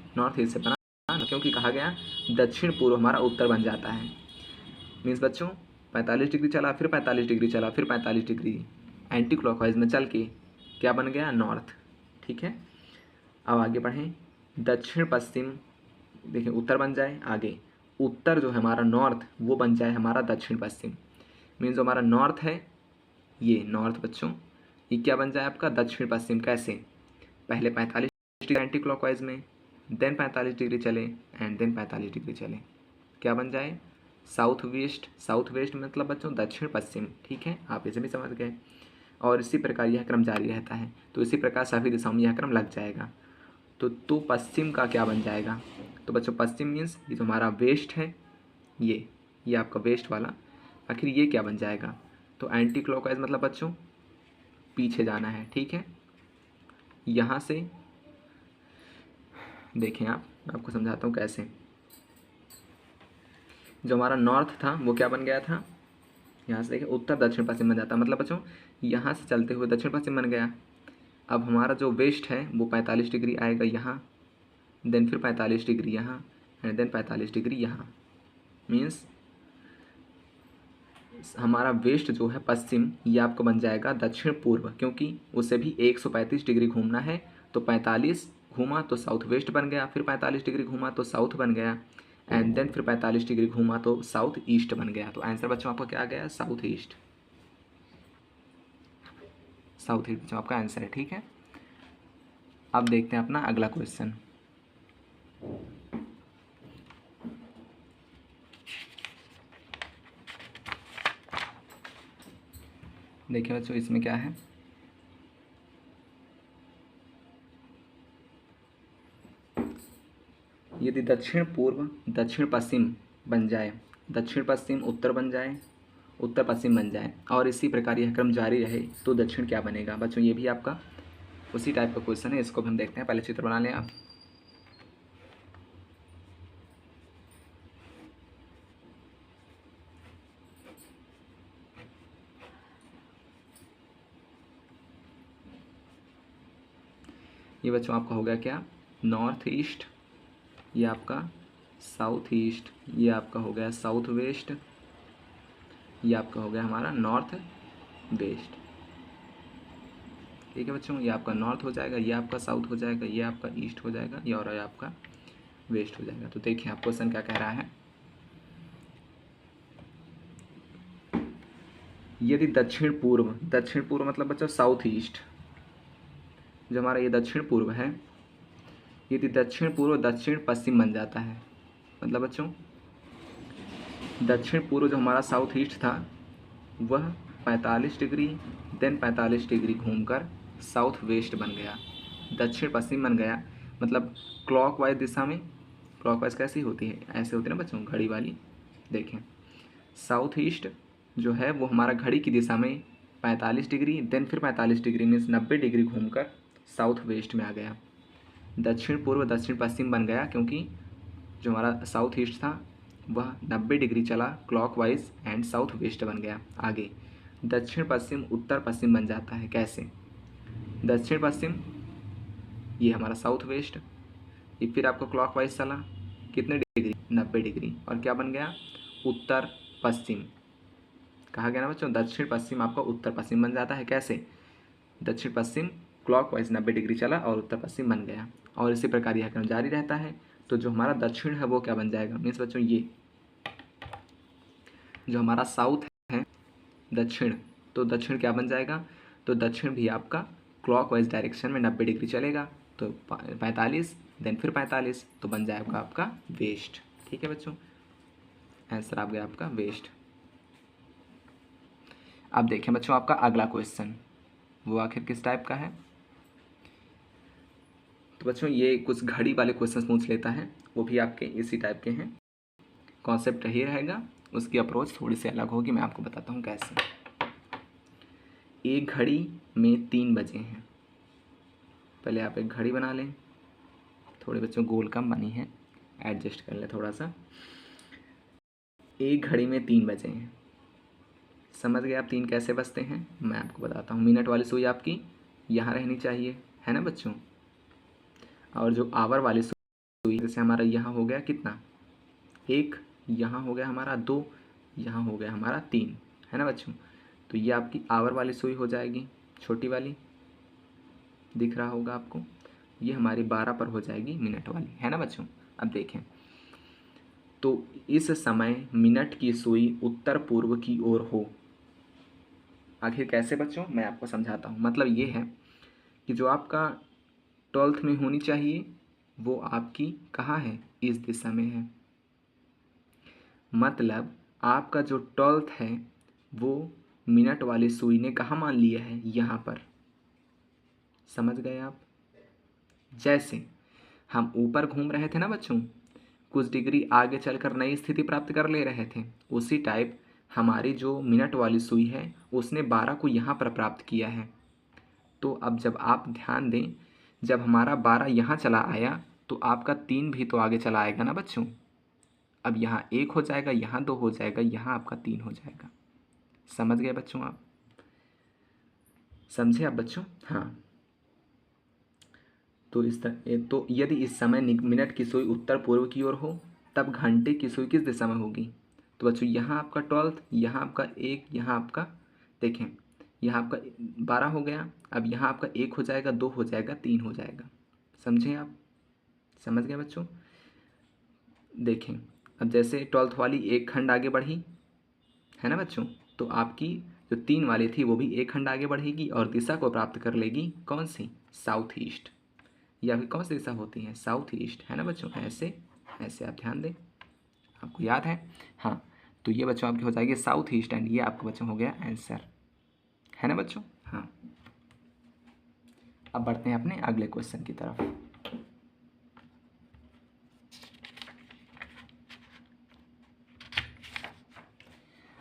से बना, क्योंकि कहा गया दक्षिण पूर्व हमारा उत्तर बन जाता है। मीन्स बच्चों 45 डिग्री चला, फिर 45 डिग्री चला, फिर 45 डिग्री एंटी क्लॉकवाइज में चल के क्या बन गया? नॉर्थ। ठीक है, अब आगे बढ़ें। दक्षिण पश्चिम, देखिए उत्तर बन जाए, आगे उत्तर जो है हमारा नॉर्थ वो बन जाए हमारा दक्षिण पश्चिम। मीन्स जो हमारा नॉर्थ है, ये नॉर्थ बच्चों, ये क्या बन जाए आपका? दक्षिण पश्चिम। कैसे? पहले 45 डिग्री एंटी क्लॉकवाइज में, देन 45 डिग्री चले एंड देन 45 डिग्री चले, क्या बन जाए? साउथ वेस्ट, साउथ वेस्ट मतलब बच्चों दक्षिण पश्चिम, ठीक है, आप इसे भी समझ गए। और इसी प्रकार यह क्रम जारी रहता है। तो इसी प्रकार सभी दिशाओं में यह क्रम लग जाएगा। तो पश्चिम का क्या बन जाएगा? तो बच्चों पश्चिम मीन्स ये जो हमारा वेस्ट है, ये आपका वेस्ट वाला, आखिर ये क्या बन जाएगा? तो एंटी क्लॉकवाइज मतलब बच्चों पीछे जाना है, ठीक है। यहाँ से देखें आप, मैं आपको समझाता हूँ कैसे। जो हमारा नॉर्थ था वो क्या बन गया था? यहाँ से देखिए उत्तर दक्षिण पश्चिम बन जाता, मतलब बच्चों यहाँ से चलते हुए दक्षिण पश्चिम बन गया। अब हमारा जो वेस्ट है वो 45 डिग्री आएगा यहाँ, देन फिर 45 डिग्री यहाँ, एंड देन 45 डिग्री यहाँ। मीन्स हमारा वेस्ट जो है पश्चिम, ये आपका बन जाएगा दक्षिण पूर्व, क्योंकि उसे भी 135 डिग्री घूमना है। तो 45 घूमा तो साउथ वेस्ट बन गया, फिर 45 डिग्री घूमा तो साउथ बन गया, एंड देन फिर 45 डिग्री घूमा तो साउथ ईस्ट बन गया। तो आंसर बच्चों आपका क्या आ गया? South east. साउथ ईस्ट बच्चों आपका आंसर है, ठीक है। अब देखते हैं अपना अगला क्वेश्चन। देखिए बच्चों इसमें क्या है, यदि दक्षिण पूर्व दक्षिण पश्चिम बन जाए, दक्षिण पश्चिम उत्तर बन जाए, उत्तर पश्चिम बन जाए, और इसी प्रकार यह क्रम जारी रहे, तो दक्षिण क्या बनेगा? बच्चों ये भी आपका उसी टाइप का क्वेश्चन है, इसको भी हम देखते हैं। पहले चित्र बना लें आप। ये बच्चों आपका हो गया क्या? नॉर्थ ईस्ट, ये आपका साउथ ईस्ट, ये आपका हो गया साउथ वेस्ट, ये आपका हो गया हमारा नॉर्थ वेस्ट, ठीक है बच्चों। ये आपका नॉर्थ हो जाएगा, ये आपका साउथ हो जाएगा, ये आपका ईस्ट हो जाएगा, ये और ये आपका वेस्ट हो जाएगा। तो देखिए आप क्वेश्चन क्या कह रहा है। यदि दक्षिण पूर्व मतलब बच्चों साउथ ईस्ट, जो हमारा ये दक्षिण पूर्व है, यदि दक्षिण पूर्व दक्षिण पश्चिम बन जाता है, मतलब बच्चों दक्षिण पूर्व जो हमारा साउथ ईस्ट था वह 45 डिग्री देन 45 डिग्री घूमकर साउथ वेस्ट बन गया, दक्षिण पश्चिम बन गया। मतलब क्लॉकवाइज दिशा में, क्लॉकवाइज कैसी होती है? ऐसे होती है ना बच्चों, घड़ी वाली। देखें साउथ ईस्ट जो है वो हमारा घड़ी की दिशा में 45 डिग्री देन फिर 45 डिग्री मीन्स 90 डिग्री घूमकर साउथ वेस्ट में आ गया। दक्षिण पूर्व दक्षिण पश्चिम बन गया क्योंकि जो हमारा साउथ ईस्ट था वह 90 डिग्री चला क्लॉकवाइज एंड साउथ वेस्ट बन गया। आगे दक्षिण पश्चिम उत्तर पश्चिम बन जाता है, कैसे? दक्षिण पश्चिम ये हमारा साउथ वेस्ट, ये फिर आपको क्लॉकवाइज चला कितने डिग्री? 90 डिग्री, और क्या बन गया? उत्तर पश्चिम। कहा गया ना बच्चों दक्षिण पश्चिम आपका उत्तर पश्चिम बन जाता है, कैसे? दक्षिण पश्चिम क्लॉकवाइज 90 डिग्री चला और उत्तर पश्चिम बन गया, और इसी प्रकार यह क्रम जारी रहता है। तो जो हमारा दक्षिण है वो क्या बन जाएगा? मीन्स बच्चों ये जो हमारा साउथ है दक्षिण, तो दक्षिण क्या बन जाएगा? तो दक्षिण भी आपका क्लॉकवाइज डायरेक्शन में 90 डिग्री चलेगा, तो 45 देन फिर 45, तो बन जाएगा आपका वेस्ट, ठीक है बच्चों। आंसर आ गया आपका वेस्ट। अब देखें बच्चों आपका अगला क्वेश्चन, वो आखिर किस टाइप का है। तो बच्चों ये कुछ घड़ी वाले क्वेश्चन पूछ लेता है, वो भी आपके इसी टाइप के हैं। कॉन्सेप्ट ही रहेगा, उसकी अप्रोच थोड़ी सी अलग होगी, मैं आपको बताता हूँ कैसे। एक घड़ी में 3 बजे हैं। पहले आप एक घड़ी बना लें, थोड़े बच्चों गोल कम बनी है, एडजस्ट कर लें थोड़ा सा। एक घड़ी में 3 बजे हैं, समझ गए आप 3 कैसे बजते हैं? मैं आपको बताता हूँ। मिनट वाली सुई आपकी यहाँ रहनी चाहिए, है ना बच्चों। और जो आवर वाली सुई, जैसे हमारा यहाँ हो गया कितना? 1, यहाँ हो गया हमारा 2, यहाँ हो गया हमारा 3, है ना बच्चों। तो ये आपकी आवर वाली सुई हो जाएगी, छोटी वाली, दिख रहा होगा आपको। ये हमारी 12 पर हो जाएगी मिनट वाली, है ना बच्चों। अब देखें तो इस समय मिनट की सुई उत्तर पूर्व की ओर हो। आखिर कैसे बच्चों? मैं आपको समझाता हूँ। मतलब ये है कि जो आपका 12th में होनी चाहिए वो आपकी कहाँ है? इस दिशा में है। मतलब आपका जो 12th है वो मिनट वाली सुई ने कहाँ मान लिया है, यहाँ पर। समझ गए आप। जैसे हम ऊपर घूम रहे थे ना बच्चों, कुछ डिग्री आगे चलकर नई स्थिति प्राप्त कर ले रहे थे, उसी टाइप हमारी जो मिनट वाली सुई है उसने 12 को यहाँ पर प्राप्त किया है। तो अब जब आप ध्यान दें, जब हमारा 12 यहाँ चला आया तो आपका 3 भी तो आगे चला आएगा ना बच्चों। अब यहाँ 1 हो जाएगा, यहाँ 2 हो जाएगा, यहाँ आपका 3 हो जाएगा। समझ गए बच्चों आप। समझे आप बच्चों। हाँ, तो इस तरह, तो यदि इस समय मिनट की सुई उत्तर पूर्व की ओर हो तब घंटे की सुई किस दिशा में होगी। तो बच्चों यहाँ आपका 12th, यहाँ आपका 1, यहाँ आपका देखें, यहाँ आपका 12 हो गया। अब यहाँ आपका 1 हो जाएगा, 2 हो जाएगा, 3 हो जाएगा। समझे आप। समझ गए बच्चों। देखें, अब जैसे 12th वाली एक खंड आगे बढ़ी है ना बच्चों, तो आपकी जो 3 वाली थी वो भी एक खंड आगे बढ़ेगी और दिशा को प्राप्त कर लेगी कौन सी, साउथ ईस्ट। या फिर कौन सी दिशा होती है, साउथ ईस्ट, है ना बच्चों। ऐसे ऐसे आप ध्यान दें, आपको याद है। हाँ, तो ये बच्चों आपकी हो जाएगी साउथ ईस्ट एंड ये आपका बच्चों हो गया आंसर, है ना बच्चों। हाँ, अब बढ़ते हैं अपने अगले क्वेश्चन की तरफ।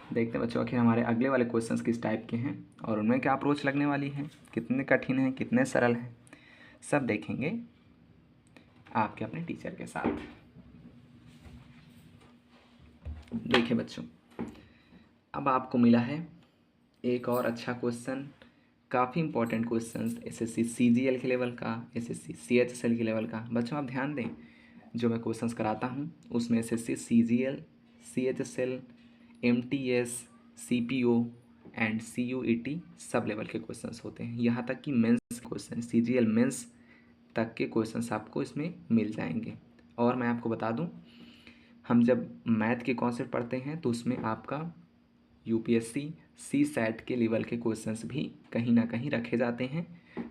देखते हैं बच्चों आखिर हमारे अगले वाले क्वेश्चंस किस टाइप के हैं और उनमें क्या अप्रोच लगने वाली है, कितने कठिन हैं, कितने सरल हैं, सब देखेंगे आपके अपने टीचर के साथ। देखिए बच्चों, अब आपको मिला है एक और अच्छा क्वेश्चन, काफ़ी इंपॉर्टेंट क्वेश्चन एसएससी सीजीएल के लेवल का, एसएससी सीएचएसएल के लेवल का। बच्चों आप ध्यान दें, जो मैं क्वेश्चंस कराता हूँ उसमें SSC CGL, CHSL, MTS, CPO and CUET sub level के क्वेश्चंस होते हैं। यहाँ तक कि मेंस क्वेश्चन, सीजीएल मेंस तक के क्वेश्चंस आपको इसमें मिल जाएंगे। और मैं आपको बता दूं, हम जब मैथ के कॉन्सेप्ट पढ़ते हैं तो उसमें आपका यूपीएससी सी सैट के लेवल के क्वेश्चंस भी कहीं ना कहीं रखे जाते हैं,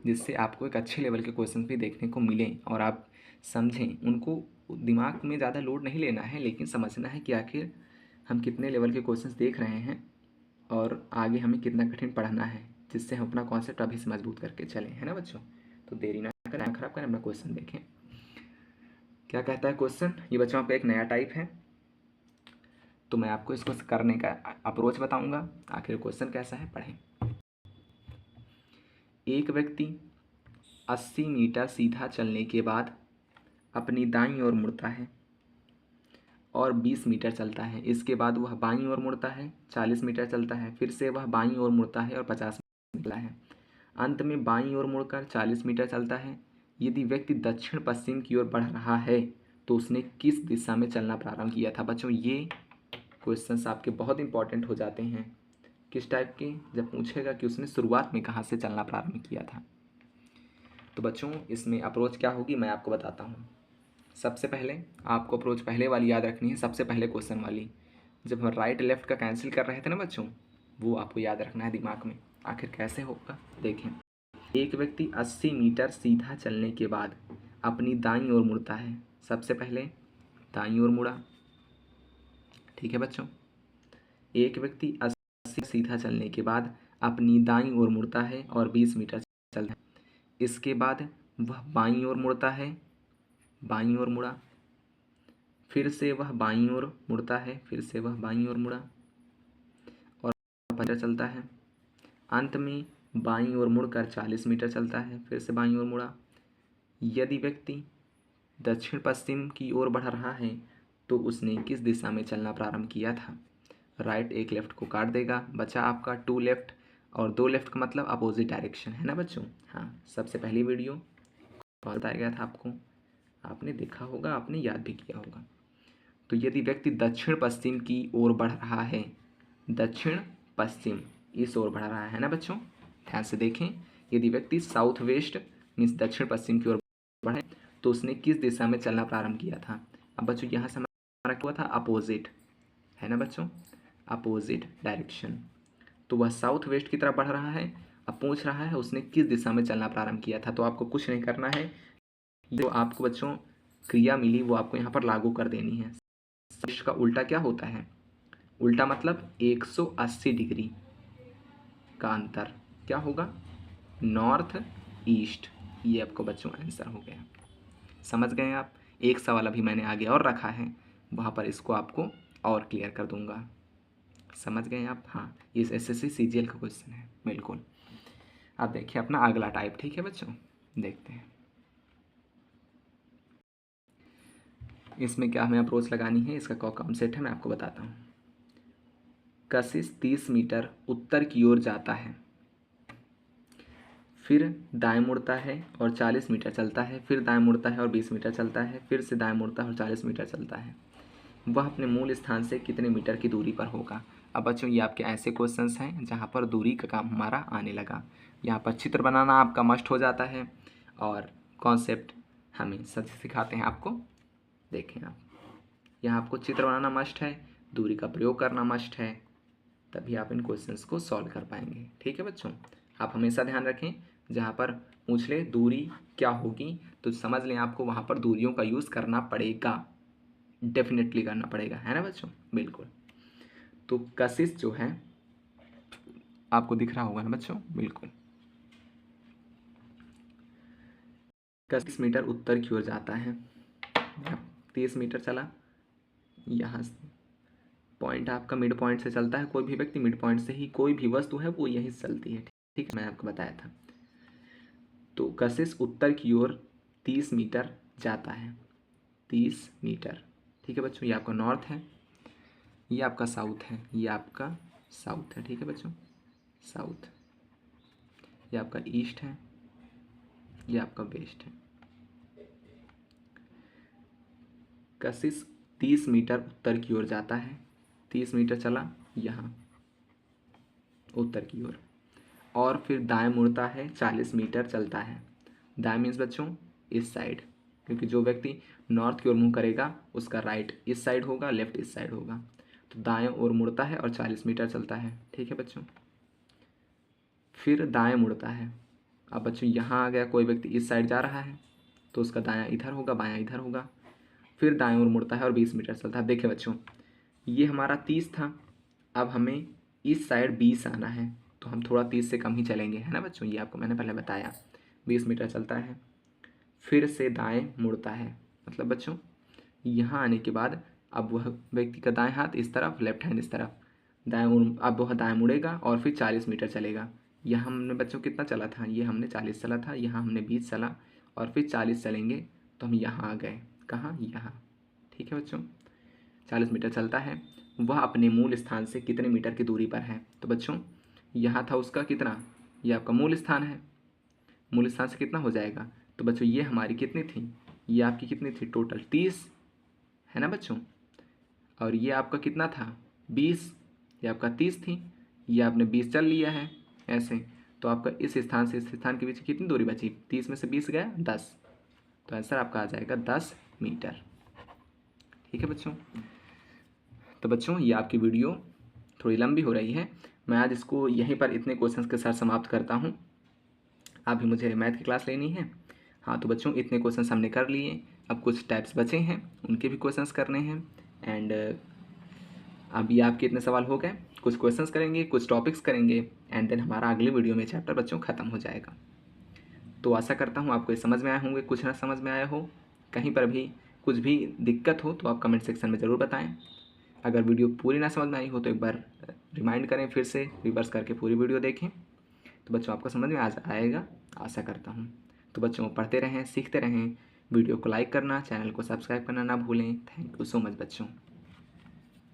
जिससे आपको एक अच्छे लेवल के क्वेश्चन भी देखने को मिलें और आप समझें। उनको दिमाग में ज़्यादा लोड नहीं लेना है, लेकिन समझना है कि आखिर हम कितने लेवल के क्वेश्चंस देख रहे हैं और आगे हमें कितना कठिन पढ़ना है, जिससे हम अपना कॉन्सेप्ट अभी से मजबूत करके चलें, है ना बच्चों। तो देरी ना करें, खराब करें, अपना क्वेश्चन देखें क्या कहता है क्वेश्चन। ये बच्चों आपका एक नया टाइप है, तो मैं आपको इसको करने का अप्रोच बताऊंगा, आखिर क्वेश्चन कैसा है पढ़ें। एक व्यक्ति 80 मीटर सीधा चलने के बाद अपनी दाईं ओर मुड़ता है और 20 मीटर चलता है। इसके बाद वह बाईं ओर मुड़ता है, 40 मीटर चलता है, फिर से वह बाईं ओर मुड़ता है और 50 मीटर है। अंत में बाईं ओर मुड़कर 40 मीटर चलता है। यदि व्यक्ति दक्षिण पश्चिम की ओर बढ़ रहा है तो उसने किस दिशा में चलना प्रारंभ किया था। बच्चों ये क्वेश्चंस आपके बहुत इंपॉर्टेंट हो जाते हैं। किस टाइप के, जब पूछेगा कि उसने शुरुआत में कहाँ से चलना प्रारंभ किया था। तो बच्चों इसमें अप्रोच क्या होगी मैं आपको बताता हूँ। सबसे पहले आपको अप्रोच पहले वाली याद रखनी है, सबसे पहले क्वेश्चन वाली, जब हम राइट लेफ्ट का कैंसिल कर रहे थे ना बच्चों, वो आपको याद रखना है दिमाग में। आखिर कैसे होगा देखें। एक व्यक्ति 80 मीटर सीधा चलने के बाद अपनी दाईं ओर मुड़ता है। सबसे पहले दाईं ओर मुड़ा, ठीक है बच्चों। एक व्यक्ति 80 सीधा चलने के बाद अपनी दाईं ओर मुड़ता है और 20 मीटर चलता है। इसके बाद वह बाईं ओर मुड़ता है, बाईं ओर मुड़ा, फिर से वह बाईं ओर मुड़ता है, फिर से वह बाईं ओर मुड़ा और 50 मीटर चलता है। अंत में बाईं ओर मुड़कर 40 मीटर चलता है, फिर से बाईं ओर मुड़ा। यदि व्यक्ति दक्षिण पश्चिम की ओर बढ़ रहा है तो उसने किस दिशा में चलना प्रारंभ किया था। राइट एक लेफ्ट को काट देगा, बचा आपका 2 लेफ्ट, और 2 लेफ्ट का मतलब अपोजिट डायरेक्शन, है ना बच्चों। हाँ, सबसे पहली वीडियो बताया गया था आपको, आपने देखा होगा, आपने याद भी किया होगा। तो यदि व्यक्ति दक्षिण पश्चिम की ओर बढ़ रहा है, दक्षिण पश्चिम इस ओर बढ़ रहा है ना बच्चों, ध्यान से देखें। यदि व्यक्ति साउथ वेस्ट मीन्स दक्षिण पश्चिम की ओर बढ़े तो उसने किस दिशा में चलना प्रारंभ किया था। अब बच्चों यहाँ से हमारा क्या हुआ था, अपोजिट, है ना बच्चों, अपोजिट डायरेक्शन। तो वह साउथ वेस्ट की तरफ बढ़ रहा है। अब पूछ रहा है उसने किस दिशा में चलना प्रारंभ किया था। तो आपको कुछ नहीं करना है, जो आपको बच्चों क्रिया मिली वो आपको यहाँ पर लागू कर देनी है। सदिश का उल्टा क्या होता है? उल्टा मतलब 180 डिग्री का अंतर क्या होगा? North east. ये आपको बच्चों आंसर हो गया। समझ गए आप? एक सवाल अभी मैंने आगे और रखा है, वहाँ पर इसको आपको और क्लियर कर दूंगा। समझ गए आप? हाँ, ये एसएससी सीजीएल का क्वेश्चन है बिल्कुल। अब देखिए अपना अगला टाइप, ठीक है बच्चों, देखते हैं इसमें क्या हमें अप्रोच लगानी है, इसका क्या कॉन्सेप्ट है मैं आपको बताता हूँ। कशिश 30 मीटर उत्तर की ओर जाता है, फिर दाएं मुड़ता है और 40 मीटर चलता है, फिर दाएं मुड़ता है और 20 मीटर चलता है, फिर से दाएं मुड़ता है और 40 मीटर चलता है। वह अपने मूल स्थान से कितने मीटर की दूरी पर होगा? अब बच्चों ये आपके ऐसे क्वेश्चंस हैं जहाँ पर दूरी का काम हमारा आने लगा। यहाँ पर चित्र बनाना आपका मस्ट हो जाता है और कॉन्सेप्ट हमें सब सिखाते हैं आपको। देखें आप, यहाँ आपको चित्र बनाना मस्ट है, दूरी का प्रयोग करना मस्ट है, तभी आप इन क्वेश्चंस को सॉल्व कर पाएंगे। ठीक है बच्चों, आप हमेशा ध्यान रखें जहाँ पर पूछ ले दूरी क्या होगी तो समझ लें आपको वहाँ पर दूरियों का यूज़ करना पड़ेगा, डेफिनेटली करना पड़ेगा, है ना बच्चों? बिल्कुल। तो कशिश जो है आपको दिख रहा होगा ना बच्चों? बिल्कुल। कशिश मीटर उत्तर की ओर जाता है, 30 मीटर चला, यहाँ से पॉइंट आपका मिड पॉइंट से चलता है, कोई भी व्यक्ति मिड पॉइंट से ही कोई भी वस्तु है वो यही चलती है। ठीक है, मैं आपको बताया था। तो कशिश उत्तर की ओर 30 मीटर जाता है, 30 मीटर। ठीक है बच्चों, ये आपका नॉर्थ है, ये आपका साउथ है, ये आपका साउथ है। ठीक है बच्चों, साउथ। ये आपका ईस्ट है, ये आपका वेस्ट है। कशिश 30 मीटर उत्तर की ओर जाता है, 30 मीटर चला यहाँ उत्तर की ओर, और फिर दाएं मुड़ता है, 40 मीटर चलता है। दाएं मीन्स बच्चों इस साइड, क्योंकि जो व्यक्ति नॉर्थ की ओर मुँह करेगा उसका राइट इस साइड होगा, लेफ्ट इस साइड होगा। तो दाएं ओर मुड़ता है और 40 मीटर चलता है। ठीक है बच्चों, फिर दाएं मुड़ता है। अब बच्चों यहाँ आ गया, कोई व्यक्ति इस साइड जा रहा है तो उसका दायां इधर होगा, बायां इधर होगा। फिर दाएं ओर मुड़ता है और 20 मीटर चलता है। देखिए बच्चों, ये हमारा 30 था, अब हमें इस साइड 20 आना है, तो हम थोड़ा 30 से कम ही चलेंगे, है ना बच्चों? ये आपको मैंने पहले बताया। 20 मीटर चलता है, फिर से दाएं मुड़ता है, मतलब बच्चों यहाँ आने के बाद अब वह व्यक्ति का दाएं हाथ इस तरफ, लेफ्ट हैंड इस तरफ, अब वह दाएं मुड़ेगा और फिर 40 मीटर चलेगा। यहाँ हमने बच्चों कितना चला था? ये हमने 40 चला था, यहाँ हमने 20 चला और फिर 40 चलेंगे तो हम यहाँ आ गए। कहाँ? यहाँ। ठीक है बच्चों, 40 मीटर चलता है, वह अपने मूल स्थान से कितने मीटर की दूरी पर है? तो बच्चों यहाँ था उसका कितना, ये आपका मूल स्थान है, मूल स्थान से कितना हो जाएगा? तो बच्चों ये हमारी कितनी थी, ये आपकी कितनी थी टोटल? 30, है ना बच्चों? और ये आपका कितना था? 20। ये आपका 30 थी, ये आपने 20 चल लिया है ऐसे, तो आपका इस स्थान से इस स्थान के बीच कितनी दूरी बची? 30 में से 20 गया 10, तो आंसर आपका आ जाएगा 10 मीटर। ठीक है बच्चों, तो बच्चों ये आपकी वीडियो थोड़ी लंबी हो रही है, मैं आज इसको यहीं पर इतने क्वेश्चंस के साथ समाप्त करता हूँ। अभी मुझे मैथ की क्लास लेनी है। हाँ तो बच्चों इतने क्वेश्चंस हमने कर लिए, अब कुछ टाइप्स बचे हैं उनके भी क्वेश्चंस करने हैं। एंड अभी आपके इतने सवाल हो गए, कुछ क्वेश्चंस करेंगे, कुछ टॉपिक्स करेंगे, एंड देन हमारा अगले वीडियो में चैप्टर बच्चों ख़त्म हो जाएगा। तो आशा करता हूँ आपको ये समझ में आए होंगे, कुछ ना समझ में आया हो, कहीं पर भी कुछ भी दिक्कत हो तो आप कमेंट सेक्शन में ज़रूर बताएं। अगर वीडियो पूरी ना समझ में आई हो तो एक बार रिमाइंड करें, फिर से रिवर्स करके पूरी वीडियो देखें, तो बच्चों आपको समझ में आएगा, आशा करता हूँ। तो बच्चों पढ़ते रहें, सीखते रहें, वीडियो को लाइक करना, चैनल को सब्सक्राइब करना ना भूलें। थैंक यू सो मच बच्चों।